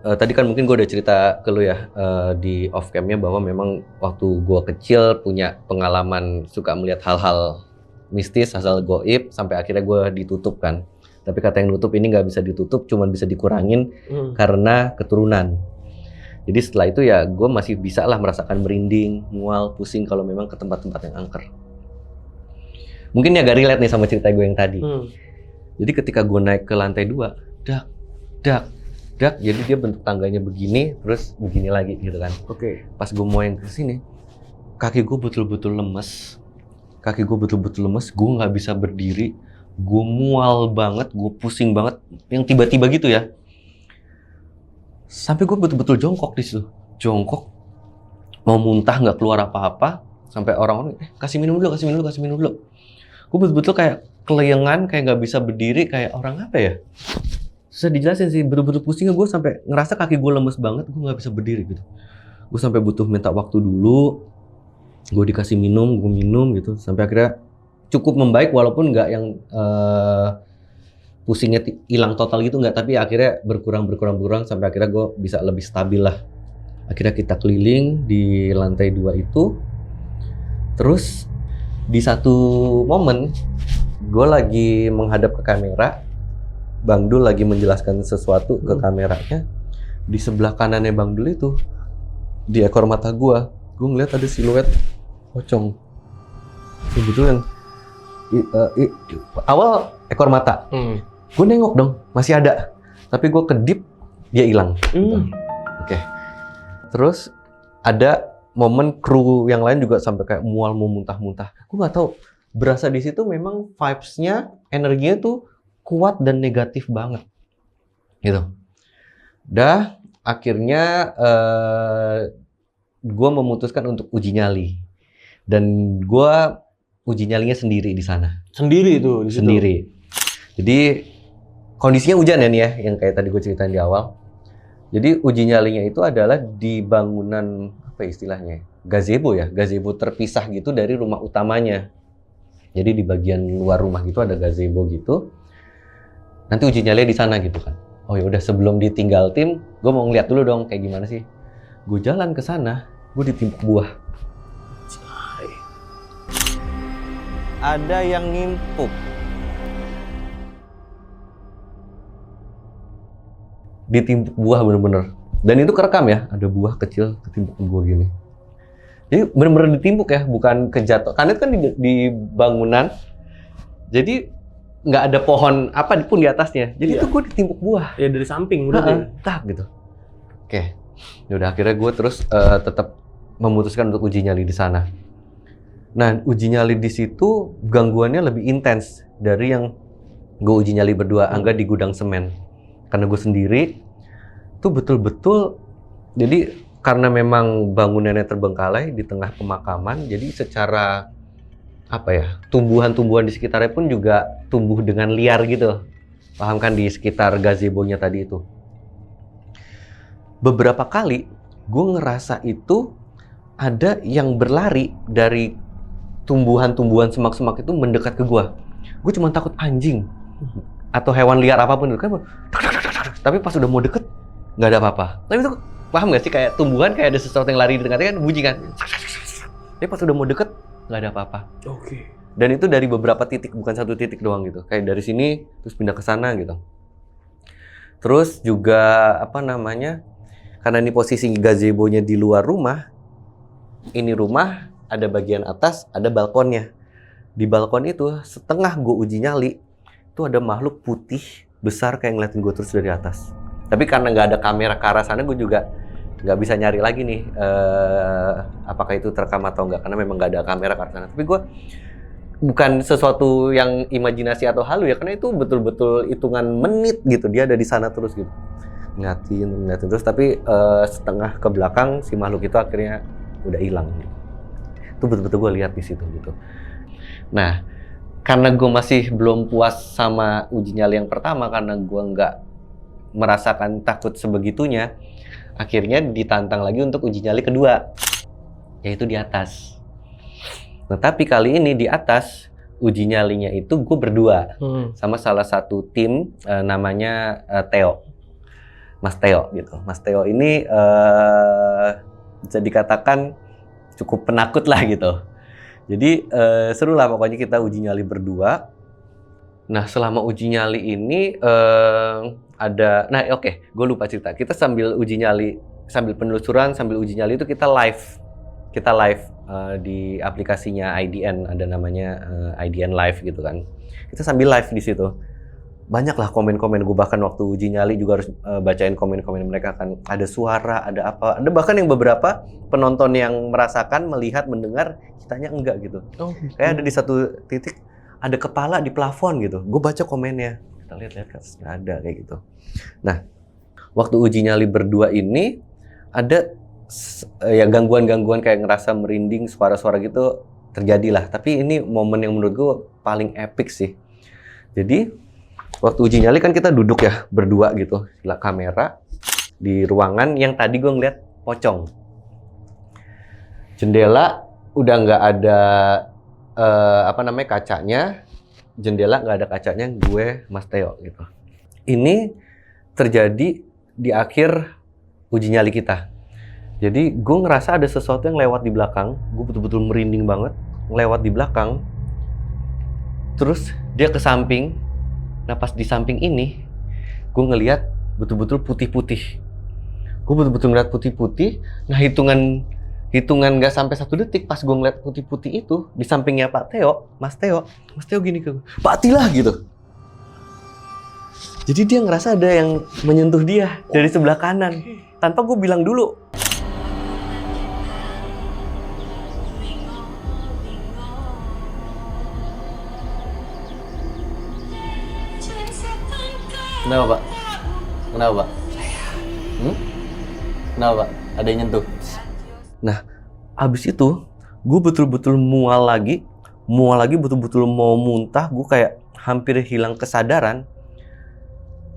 S1: Tadi kan mungkin gue udah cerita ke lu ya di off cam-nya bahwa memang waktu gue kecil punya pengalaman suka melihat hal-hal mistis, hal-hal goib, sampai akhirnya gue ditutup kan. Tapi kata yang nutup ini nggak bisa ditutup, cuman bisa dikurangin karena keturunan. Jadi setelah itu ya gue masih bisa lah merasakan merinding, mual, pusing kalau memang ke tempat-tempat yang angker. Mungkin ya agak relate nih sama cerita gue yang tadi. Jadi ketika gue naik ke lantai 2, dak, jadi dia bentuk tangganya begini, terus begini lagi gitu kan.
S2: Oke.
S1: Pas gue mau yang ke sini, kaki gue betul-betul lemes. Gue nggak bisa berdiri, gue mual banget, gue pusing banget, yang tiba-tiba gitu ya. Sampai gue betul-betul jongkok di situ, mau muntah nggak keluar apa-apa, sampai orang-orang kasih minum dulu. Gue betul-betul kayak keleyengan, kayak nggak bisa berdiri, kayak orang apa ya? Susah dijelasin sih, betul-betul pusingnya gue sampai ngerasa kaki gue lemes banget, gue nggak bisa berdiri gitu. Gue sampai butuh minta waktu dulu, gue dikasih minum, gue minum gitu, sampai akhirnya cukup membaik walaupun nggak yang pusingnya hilang total gitu nggak, tapi akhirnya berkurang sampai akhirnya gue bisa lebih stabil lah. Akhirnya kita keliling di lantai 2 itu, terus di satu momen gue lagi menghadap ke kamera, Bang Dul lagi menjelaskan sesuatu ke kameranya. Di sebelah kanannya Bang Dul itu, di ekor mata gue ngeliat ada siluet pocong. Kebetulan awal ekor mata. Gue nengok dong, masih ada. Tapi gue kedip, dia hilang. Oke. Terus ada momen kru yang lain juga sampai kayak mual, mau muntah-muntah. Gue nggak tahu, berasa di situ memang vibes-nya, energinya tuh kuat dan negatif banget. Gitu. Dah, akhirnya gue memutuskan untuk uji nyali. Dan gue uji nyalinya sendiri di sana.
S2: Sendiri itu di situ.
S1: Sendiri. Jadi kondisinya hujan ya nih ya, yang kayak tadi gue ceritain di awal. Jadi uji nyalinya itu adalah di bangunan, apa istilahnya? Gazebo ya, gazebo terpisah gitu dari rumah utamanya. Jadi di bagian luar rumah gitu ada gazebo gitu. Nanti uji nyalinya di sana gitu kan. Oh ya udah, sebelum ditinggal tim, gue mau ngeliat dulu dong kayak gimana sih. Gue jalan ke sana, gue ditimpuk buah. Ada yang nimpuk. Ditimpuk buah bener-bener. Dan itu kerekam ya, ada buah kecil ketimpuk buah gini. Jadi bener-bener ditimpuk ya, bukan kejatuh. Karena itu kan di bangunan, jadi nggak ada pohon apa pun di atasnya. Jadi itu gue ditimpuk buah.
S2: Ya dari samping udah ya.
S1: Tak gitu. Oke. Yaudah akhirnya gue terus tetap memutuskan untuk uji nyali di sana. Nah, uji nyali di situ gangguannya lebih intens dari yang gue uji nyali berdua, Angga di gudang semen. Karena gue sendiri, tuh betul-betul, jadi karena memang bangunannya terbengkalai di tengah pemakaman, jadi secara apa ya, tumbuhan-tumbuhan di sekitarnya pun juga tumbuh dengan liar gitu. Paham kan, di sekitar gazebo-nya tadi itu. Beberapa kali gue ngerasa itu ada yang berlari dari tumbuhan-tumbuhan semak-semak itu mendekat ke gue. Gue cuma takut anjing atau hewan liar apapun itu kan. Tapi pas udah mau deket nggak ada apa-apa. Tapi itu paham nggak sih, kayak tumbuhan kayak ada sesuatu yang lari di dekatnya kan, bunyi kan. Tapi pas udah mau deket nggak ada apa-apa.
S2: Oke.
S1: Dan itu dari beberapa titik, bukan satu titik doang gitu. Kayak dari sini terus pindah ke sana gitu. Terus juga apa namanya? Karena ini posisi gazebo-nya di luar rumah. Ini rumah ada bagian atas, ada balkonnya. Di balkon itu setengah gue uji nyali, itu ada makhluk putih besar kayak ngeliatin gue terus dari atas. Tapi karena nggak ada kamera ke arah sana, gue juga nggak bisa nyari lagi nih apakah itu terekam atau enggak, karena memang nggak ada kamera ke arah sana. Tapi gue bukan sesuatu yang imajinasi atau halu ya, karena itu betul-betul hitungan menit gitu, dia ada di sana terus gitu, ngeliatin terus. Tapi setengah ke belakang si makhluk itu akhirnya udah hilang gitu. Itu betul-betul gue lihat di situ gitu. Nah, karena gue masih belum puas sama uji nyali yang pertama, karena gue nggak merasakan takut sebegitunya, akhirnya ditantang lagi untuk uji nyali kedua, yaitu di atas. Nah, tapi kali ini di atas uji nyalinya itu gue berdua sama salah satu tim namanya Theo, Mas Theo gitu. Mas Theo ini bisa dikatakan cukup penakut lah gitu. Jadi seru lah pokoknya kita uji nyali berdua. Nah, selama uji nyali ini gue lupa cerita. Kita sambil uji nyali, sambil penelusuran, sambil uji nyali itu kita live di aplikasinya IDN, ada namanya IDN Live gitu kan. Kita sambil live di situ. Banyak lah komen-komen, gue bahkan waktu uji nyali juga harus bacain komen-komen mereka kan. Ada suara, ada apa, ada bahkan yang beberapa penonton yang merasakan, melihat, mendengar, kitanya enggak gitu. Kayak ada di satu titik ada kepala di plafon gitu. Gue baca komennya, kita lihat-lihat kan nggak ada kayak gitu. Nah, waktu uji nyali berdua ini ada ya gangguan-gangguan kayak ngerasa merinding, suara-suara gitu terjadilah. Tapi ini momen yang menurut gue paling epic sih. Jadi waktu uji nyali kan kita duduk ya berdua gitu, kamera di ruangan yang tadi gue ngeliat pocong. Jendela udah nggak ada kacanya, jendela nggak ada kacanya, gue Mas Theo gitu. Ini terjadi di akhir uji nyali kita. Jadi gue ngerasa ada sesuatu yang lewat di belakang, gue betul-betul merinding banget, lewat di belakang, terus dia ke samping. Nah, pas di samping ini, gue ngelihat betul-betul putih-putih. Gue betul-betul ngeliat putih-putih. Nah, hitungan nggak sampai 1 detik pas gue ngeliat putih-putih itu di sampingnya Pak Theo, Mas Theo gini ke gue, Pak Atila gitu. Jadi dia ngerasa ada yang menyentuh dia dari sebelah kanan, tanpa gue bilang dulu. Kenapa, Pak? Kenapa, Pak? Kenapa, Pak? Ada yang nyentuh? Nah, abis itu, gue betul-betul mual lagi betul-betul mau muntah, gue kayak hampir hilang kesadaran.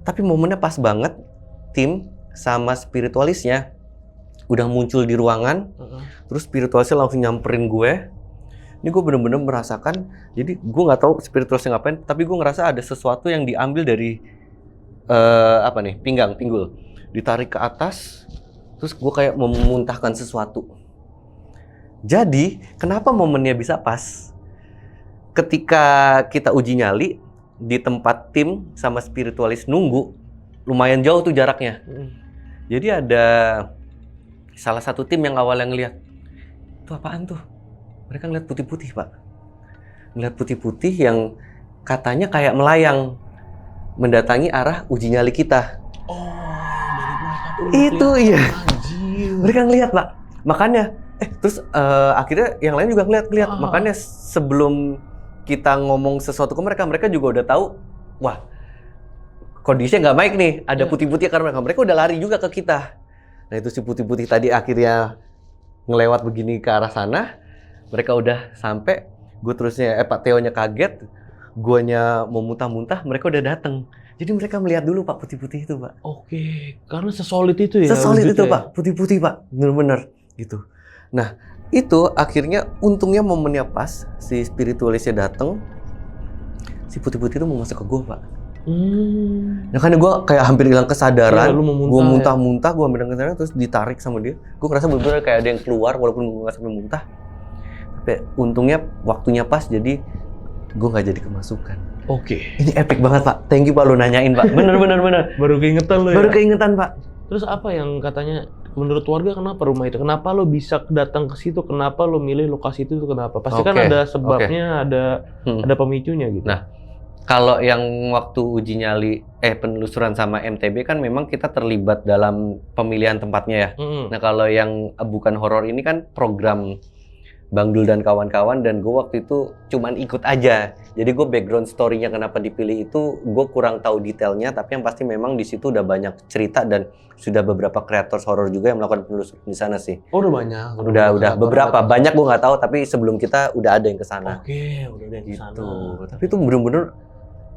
S1: Tapi momennya pas banget, tim sama spiritualisnya udah muncul di ruangan, terus spiritualisnya langsung nyamperin gue. Ini gue bener-bener merasakan, jadi gue nggak tahu spiritualisnya ngapain, tapi gue ngerasa ada sesuatu yang diambil dari pinggul, ditarik ke atas, terus gue kayak memuntahkan sesuatu. Jadi kenapa momennya bisa pas? Ketika kita uji nyali di tempat tim sama spiritualis nunggu, lumayan jauh tuh jaraknya. Jadi ada salah satu tim yang awalnya ngeliat, itu apaan tuh? Mereka ngeliat putih-putih, Pak. Ngeliat putih-putih yang katanya kayak melayang mendatangi arah uji nyali kita.
S2: Oh, dari mereka tuh
S1: itu iya.
S2: Anjir.
S1: Mereka ngeliat, Pak. Makanya terus akhirnya yang lain juga ngeliat. Makanya sebelum kita ngomong sesuatu ke mereka juga udah tahu, wah, kondisinya nggak baik nih, ada putih-putih karena mereka udah lari juga ke kita. Nah, itu si putih-putih tadi akhirnya ngelewat begini ke arah sana, mereka udah sampai, gue terusnya Pak Theo-nya kaget, guanya mau muntah-muntah, mereka udah datang. Jadi mereka melihat dulu, Pak, putih-putih itu, Pak.
S2: Oke, karena sesolid itu ya.
S1: Sesolid itu,
S2: ya?
S1: Pak, putih-putih, Pak, bener-bener gitu. Nah, itu akhirnya untungnya momennya pas, si spiritualisnya datang, si putih-putih itu mau masuk ke gue, Pak. Nah, kan gue kayak hampir hilang kesadaran, gue muntah-muntah, gue hampir hilang kesadaran, terus ditarik sama dia. Gue ngerasa bener-bener kayak ada yang keluar, walaupun gue nggak sampai muntah. Tapi untungnya waktunya pas, jadi gue nggak jadi kemasukan.
S2: Oke.
S1: Ini epic banget Pak. Thank you Pak lu nanyain Pak. Bener.
S2: Baru keingetan lo ya?
S1: Baru keingetan Pak.
S2: Terus apa yang katanya menurut warga kenapa rumah itu? Kenapa lo bisa datang ke situ? Kenapa lo milih lokasi itu? Kenapa? Pasti kan
S1: Oke,
S2: ada sebabnya, ada pemicunya gitu.
S1: Nah, kalau yang waktu uji nyali penelusuran sama MTB kan memang kita terlibat dalam pemilihan tempatnya ya. Nah, kalau yang bukan horor ini kan program Bang Dul dan kawan-kawan, dan gue waktu itu cuman ikut aja. Jadi gue background story-nya kenapa dipilih itu gue kurang tahu detailnya, tapi yang pasti memang di situ udah banyak cerita dan sudah beberapa kreator horor juga yang melakukan penelusuran di sana sih.
S2: Oh, udah banyak.
S1: Udah beberapa, banyak gue nggak tahu, tapi sebelum kita udah ada yang kesana.
S2: Oke, udah ada yang kesana.
S1: Gitu. Tapi itu bener-bener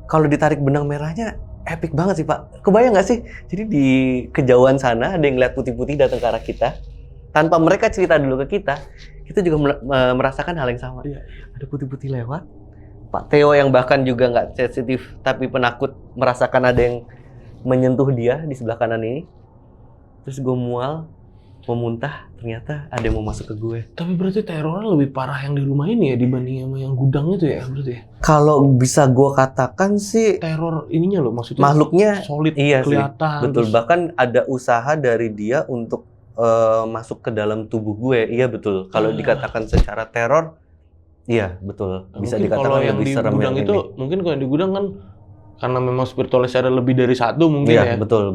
S1: kalau ditarik benang merahnya epic banget sih Pak. Kebayang nggak sih? Jadi di kejauhan sana ada yang ngeliat putih-putih datang ke arah kita. Tanpa mereka cerita dulu ke kita juga merasakan hal yang sama.
S2: Iya.
S1: Ada putih-putih lewat. Pak Theo yang bahkan juga nggak sensitif tapi penakut merasakan ada yang menyentuh dia di sebelah kanan ini. Terus gue mual, mau muntah, ternyata ada yang mau masuk ke gue.
S2: Tapi berarti terornya lebih parah yang di rumah ini ya dibanding sama yang gudang itu ya berarti ya?
S1: Kalau bisa gue katakan sih
S2: Teror ininya loh maksudnya
S1: makhluknya
S2: solid,
S1: iya
S2: kelihatan.
S1: sih, betul.
S2: Terus,
S1: Bahkan ada usaha dari dia untuk masuk ke dalam tubuh gue. Iya betul. Kalau dikatakan secara teror, iya betul. Bisa
S2: mungkin
S1: dikatakan
S2: kalau yang
S1: lebih
S2: di
S1: serem
S2: gudang
S1: yang
S2: itu
S1: ini.
S2: mungkin kalau yang di gudang kan karena memang spiritualis ada lebih dari satu mungkin
S1: Iya
S2: ya.
S1: betul.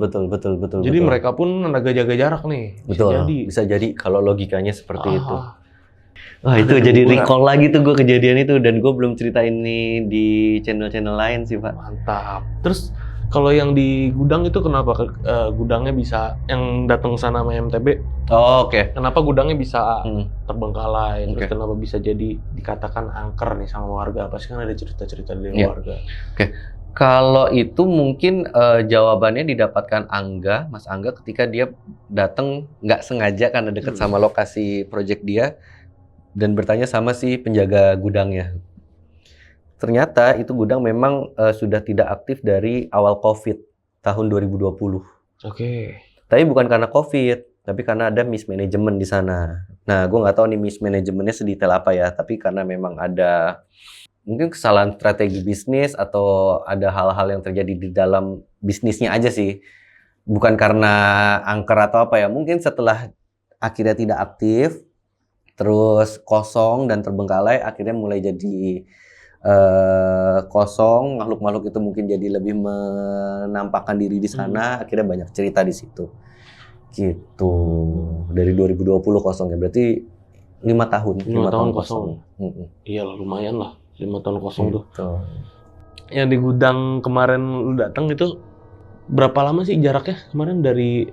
S2: Jadi mereka pun agak jaga jarak nih.
S1: betul.
S2: Jadi.
S1: Bisa jadi kalau logikanya seperti itu. Wah
S2: Ada
S1: itu jadi
S2: dua.
S1: recall lagi tuh gue kejadian itu, dan gue belum cerita ini di channel-channel lain sih Pak.
S2: Mantap. Terus kalau yang di gudang itu kenapa gudangnya bisa yang datang ke sana sama MTB?
S1: Oh, oke.
S2: Kenapa gudangnya bisa terbengkalai? Terus
S1: Oke.
S2: kenapa bisa jadi dikatakan angker nih sama warga? Pasti kan ada cerita-cerita dari
S1: Iya.
S2: warga.
S1: Kalau itu mungkin jawabannya didapatkan Mas Angga ketika dia datang nggak sengaja karena deket sama lokasi project dia dan bertanya sama si penjaga gudangnya. Ternyata itu gudang memang sudah tidak aktif dari awal COVID tahun 2020.
S2: Oke.
S1: Tapi bukan karena COVID, tapi karena ada mismanagement di sana. Nah, gue nggak tahu nih mismanajemennya sedetail apa ya, tapi karena memang ada mungkin kesalahan strategi bisnis atau ada hal-hal yang terjadi di dalam bisnisnya aja sih. Bukan karena angker atau apa ya. Mungkin setelah akhirnya tidak aktif, terus kosong dan terbengkalai, akhirnya mulai jadi kosong. Makhluk-makhluk itu mungkin jadi lebih menampakkan diri di sana. Akhirnya banyak cerita di situ. Gitu. Dari 2020 kosong ya. Berarti 5 tahun.
S2: 5 tahun kosong.
S1: Iya
S2: Iyalah lumayan lah. 5 tahun kosong tuh.
S1: gitu.
S2: Yang di gudang kemarin lu datang itu berapa lama sih jaraknya kemarin dari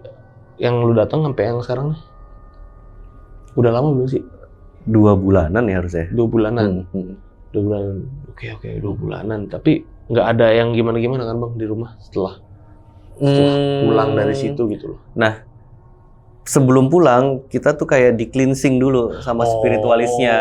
S2: yang lu datang sampai yang sekarang nih? Udah lama belum sih?
S1: 2 bulanan ya harusnya.
S2: 2 bulanan. 2 bulanan. Oke, 2 bulanan. Tapi nggak ada yang gimana-gimana kan Bang di rumah setelah pulang dari situ gitu loh.
S1: Nah, sebelum pulang kita tuh kayak di cleansing dulu sama spiritualisnya.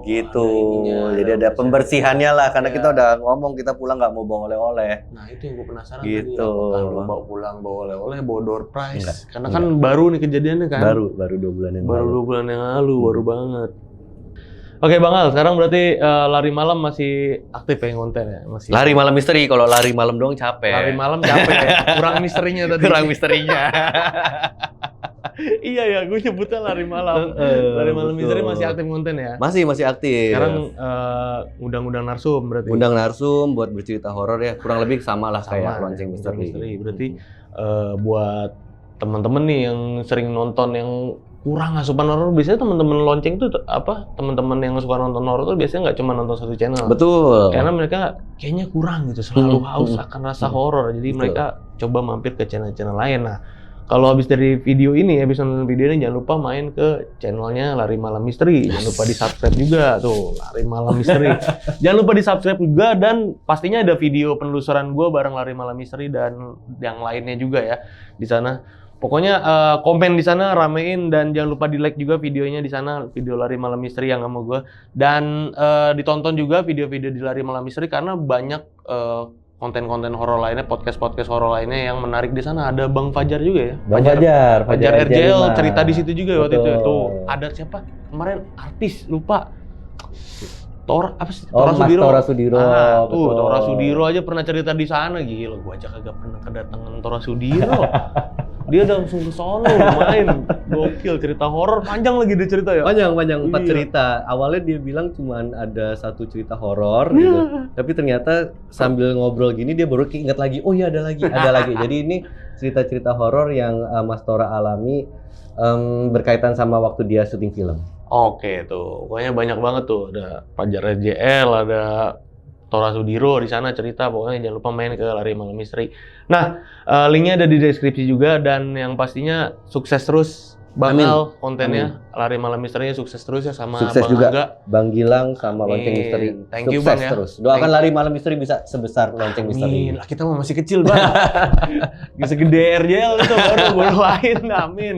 S1: Gitu.
S2: Ada ininya,
S1: Jadi ada
S2: ada
S1: pembersihannya lah, karena
S2: Ya.
S1: kita udah ngomong kita pulang nggak mau bawa oleh-oleh.
S2: Nah itu yang gue penasaran
S1: Gitu.
S2: tadi, apakah lu bawa pulang bawa oleh-oleh, bawa door prize?
S1: Enggak,
S2: Karena kan baru nih kejadiannya kan?
S1: Baru 2 bulan yang
S2: Baru
S1: lalu.
S2: 2 bulan yang lalu, baru banget. Oke Bang Al, sekarang berarti lari malam masih aktif ya konten ya? Masih.
S1: Lari malam misteri, kalau lari malam doang capek.
S2: Lari malam capek ya? Kurang misterinya tadi.
S1: Kurang misterinya.
S2: Iya ya, gue nyebutnya lari malam. Lari malam
S1: betul.
S2: misteri masih aktif konten ya?
S1: Masih aktif.
S2: Sekarang undang-undang narsum berarti?
S1: undang narsum buat bercerita horor ya, kurang lebih sama lah kayak
S2: Sama,
S1: lonceng
S2: Lonceng
S1: misteri.
S2: Berarti buat teman-teman nih yang sering nonton yang kurang asupan horor, biasanya teman-teman lonceng tuh teman-teman yang suka nonton horor tuh biasanya nggak cuma nonton satu channel.
S1: Betul.
S2: Karena mereka kayaknya kurang gitu, selalu haus akan rasa horor. Jadi
S1: Betul.
S2: mereka coba mampir ke channel-channel lain. Nah, kalau habis dari video ini, habis nonton video ini, jangan lupa main ke channelnya Lari Malam Misteri. Jangan lupa di-subscribe juga tuh, Lari Malam Misteri. Jangan lupa di-subscribe juga, dan pastinya ada video penelusuran gue bareng Lari Malam Misteri dan yang lainnya juga ya di sana. Pokoknya komen di sana, ramein, dan jangan lupa di-like juga videonya di sana, video Lari Malam Misteri yang sama gue. Dan ditonton juga video-video di Lari Malam Misteri karena banyak konten-konten horor lainnya, podcast-podcast horor lainnya yang menarik di sana. Ada Bang Fajar juga ya. Fajar RJL cerita di situ juga waktu itu. Tuh, ada siapa? Kemarin artis lupa. Apa sih?
S1: Oh, Mas Tora Sudiro.
S2: Ah, tuh,
S1: betul.
S2: Tora Sudiro aja pernah cerita di sana. Gila, gua aja kagak pernah kedatangan Tora Sudiro. Dia udah langsung ke sono main. Gokil, cerita horor panjang lagi dia cerita ya.
S1: Panjang 4
S2: Iya.
S1: cerita. Awalnya dia bilang cuman ada 1 cerita horor gitu. Tapi ternyata sambil ngobrol gini dia baru keinget lagi. Oh iya ada lagi. Jadi ini cerita-cerita horor yang Mas Tora alami berkaitan sama waktu dia syuting film.
S2: Oke tuh, pokoknya banyak banget tuh. Ada Fajar JL, ada Tora Sudiro di sana cerita. Pokoknya jangan lupa main ke Lari Malam Misteri. Nah, linknya ada di deskripsi juga dan yang pastinya sukses terus Bang
S1: Amin.
S2: Al kontennya. Lari Malam Misterinya sukses terus ya sama
S1: Sukses
S2: Bang
S1: juga.
S2: Angga.
S1: Bang Gilang sama
S2: Amin.
S1: Lonceng Misteri.
S2: Thank you,
S1: Sukses
S2: Bang, ya.
S1: terus. Doakan
S2: Thank-
S1: Lari Malam Misteri bisa sebesar Lonceng
S2: Amin.
S1: Misteri.
S2: Lah kita mah masih kecil, Bang. Gak segede RJL itu baru gue doain. Amin.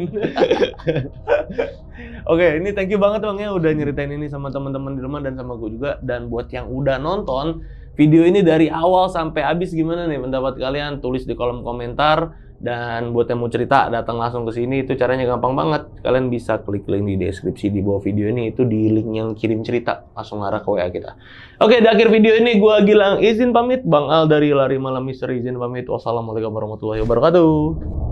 S2: Oke, ini thank you banget Bang ya udah nyeritain ini sama teman-teman di rumah dan sama gue juga. Dan buat yang udah nonton video ini dari awal sampai habis gimana nih pendapat kalian? Tulis di kolom komentar. Dan buat yang mau cerita datang langsung ke sini itu caranya gampang banget. Kalian bisa klik link di deskripsi di bawah video ini, itu di link yang kirim cerita langsung arah ke WA kita. Oke, di akhir video ini gua Gilang izin pamit, Bang Al dari Lari Malam Misteri izin pamit. Wassalamualaikum warahmatullahi wabarakatuh.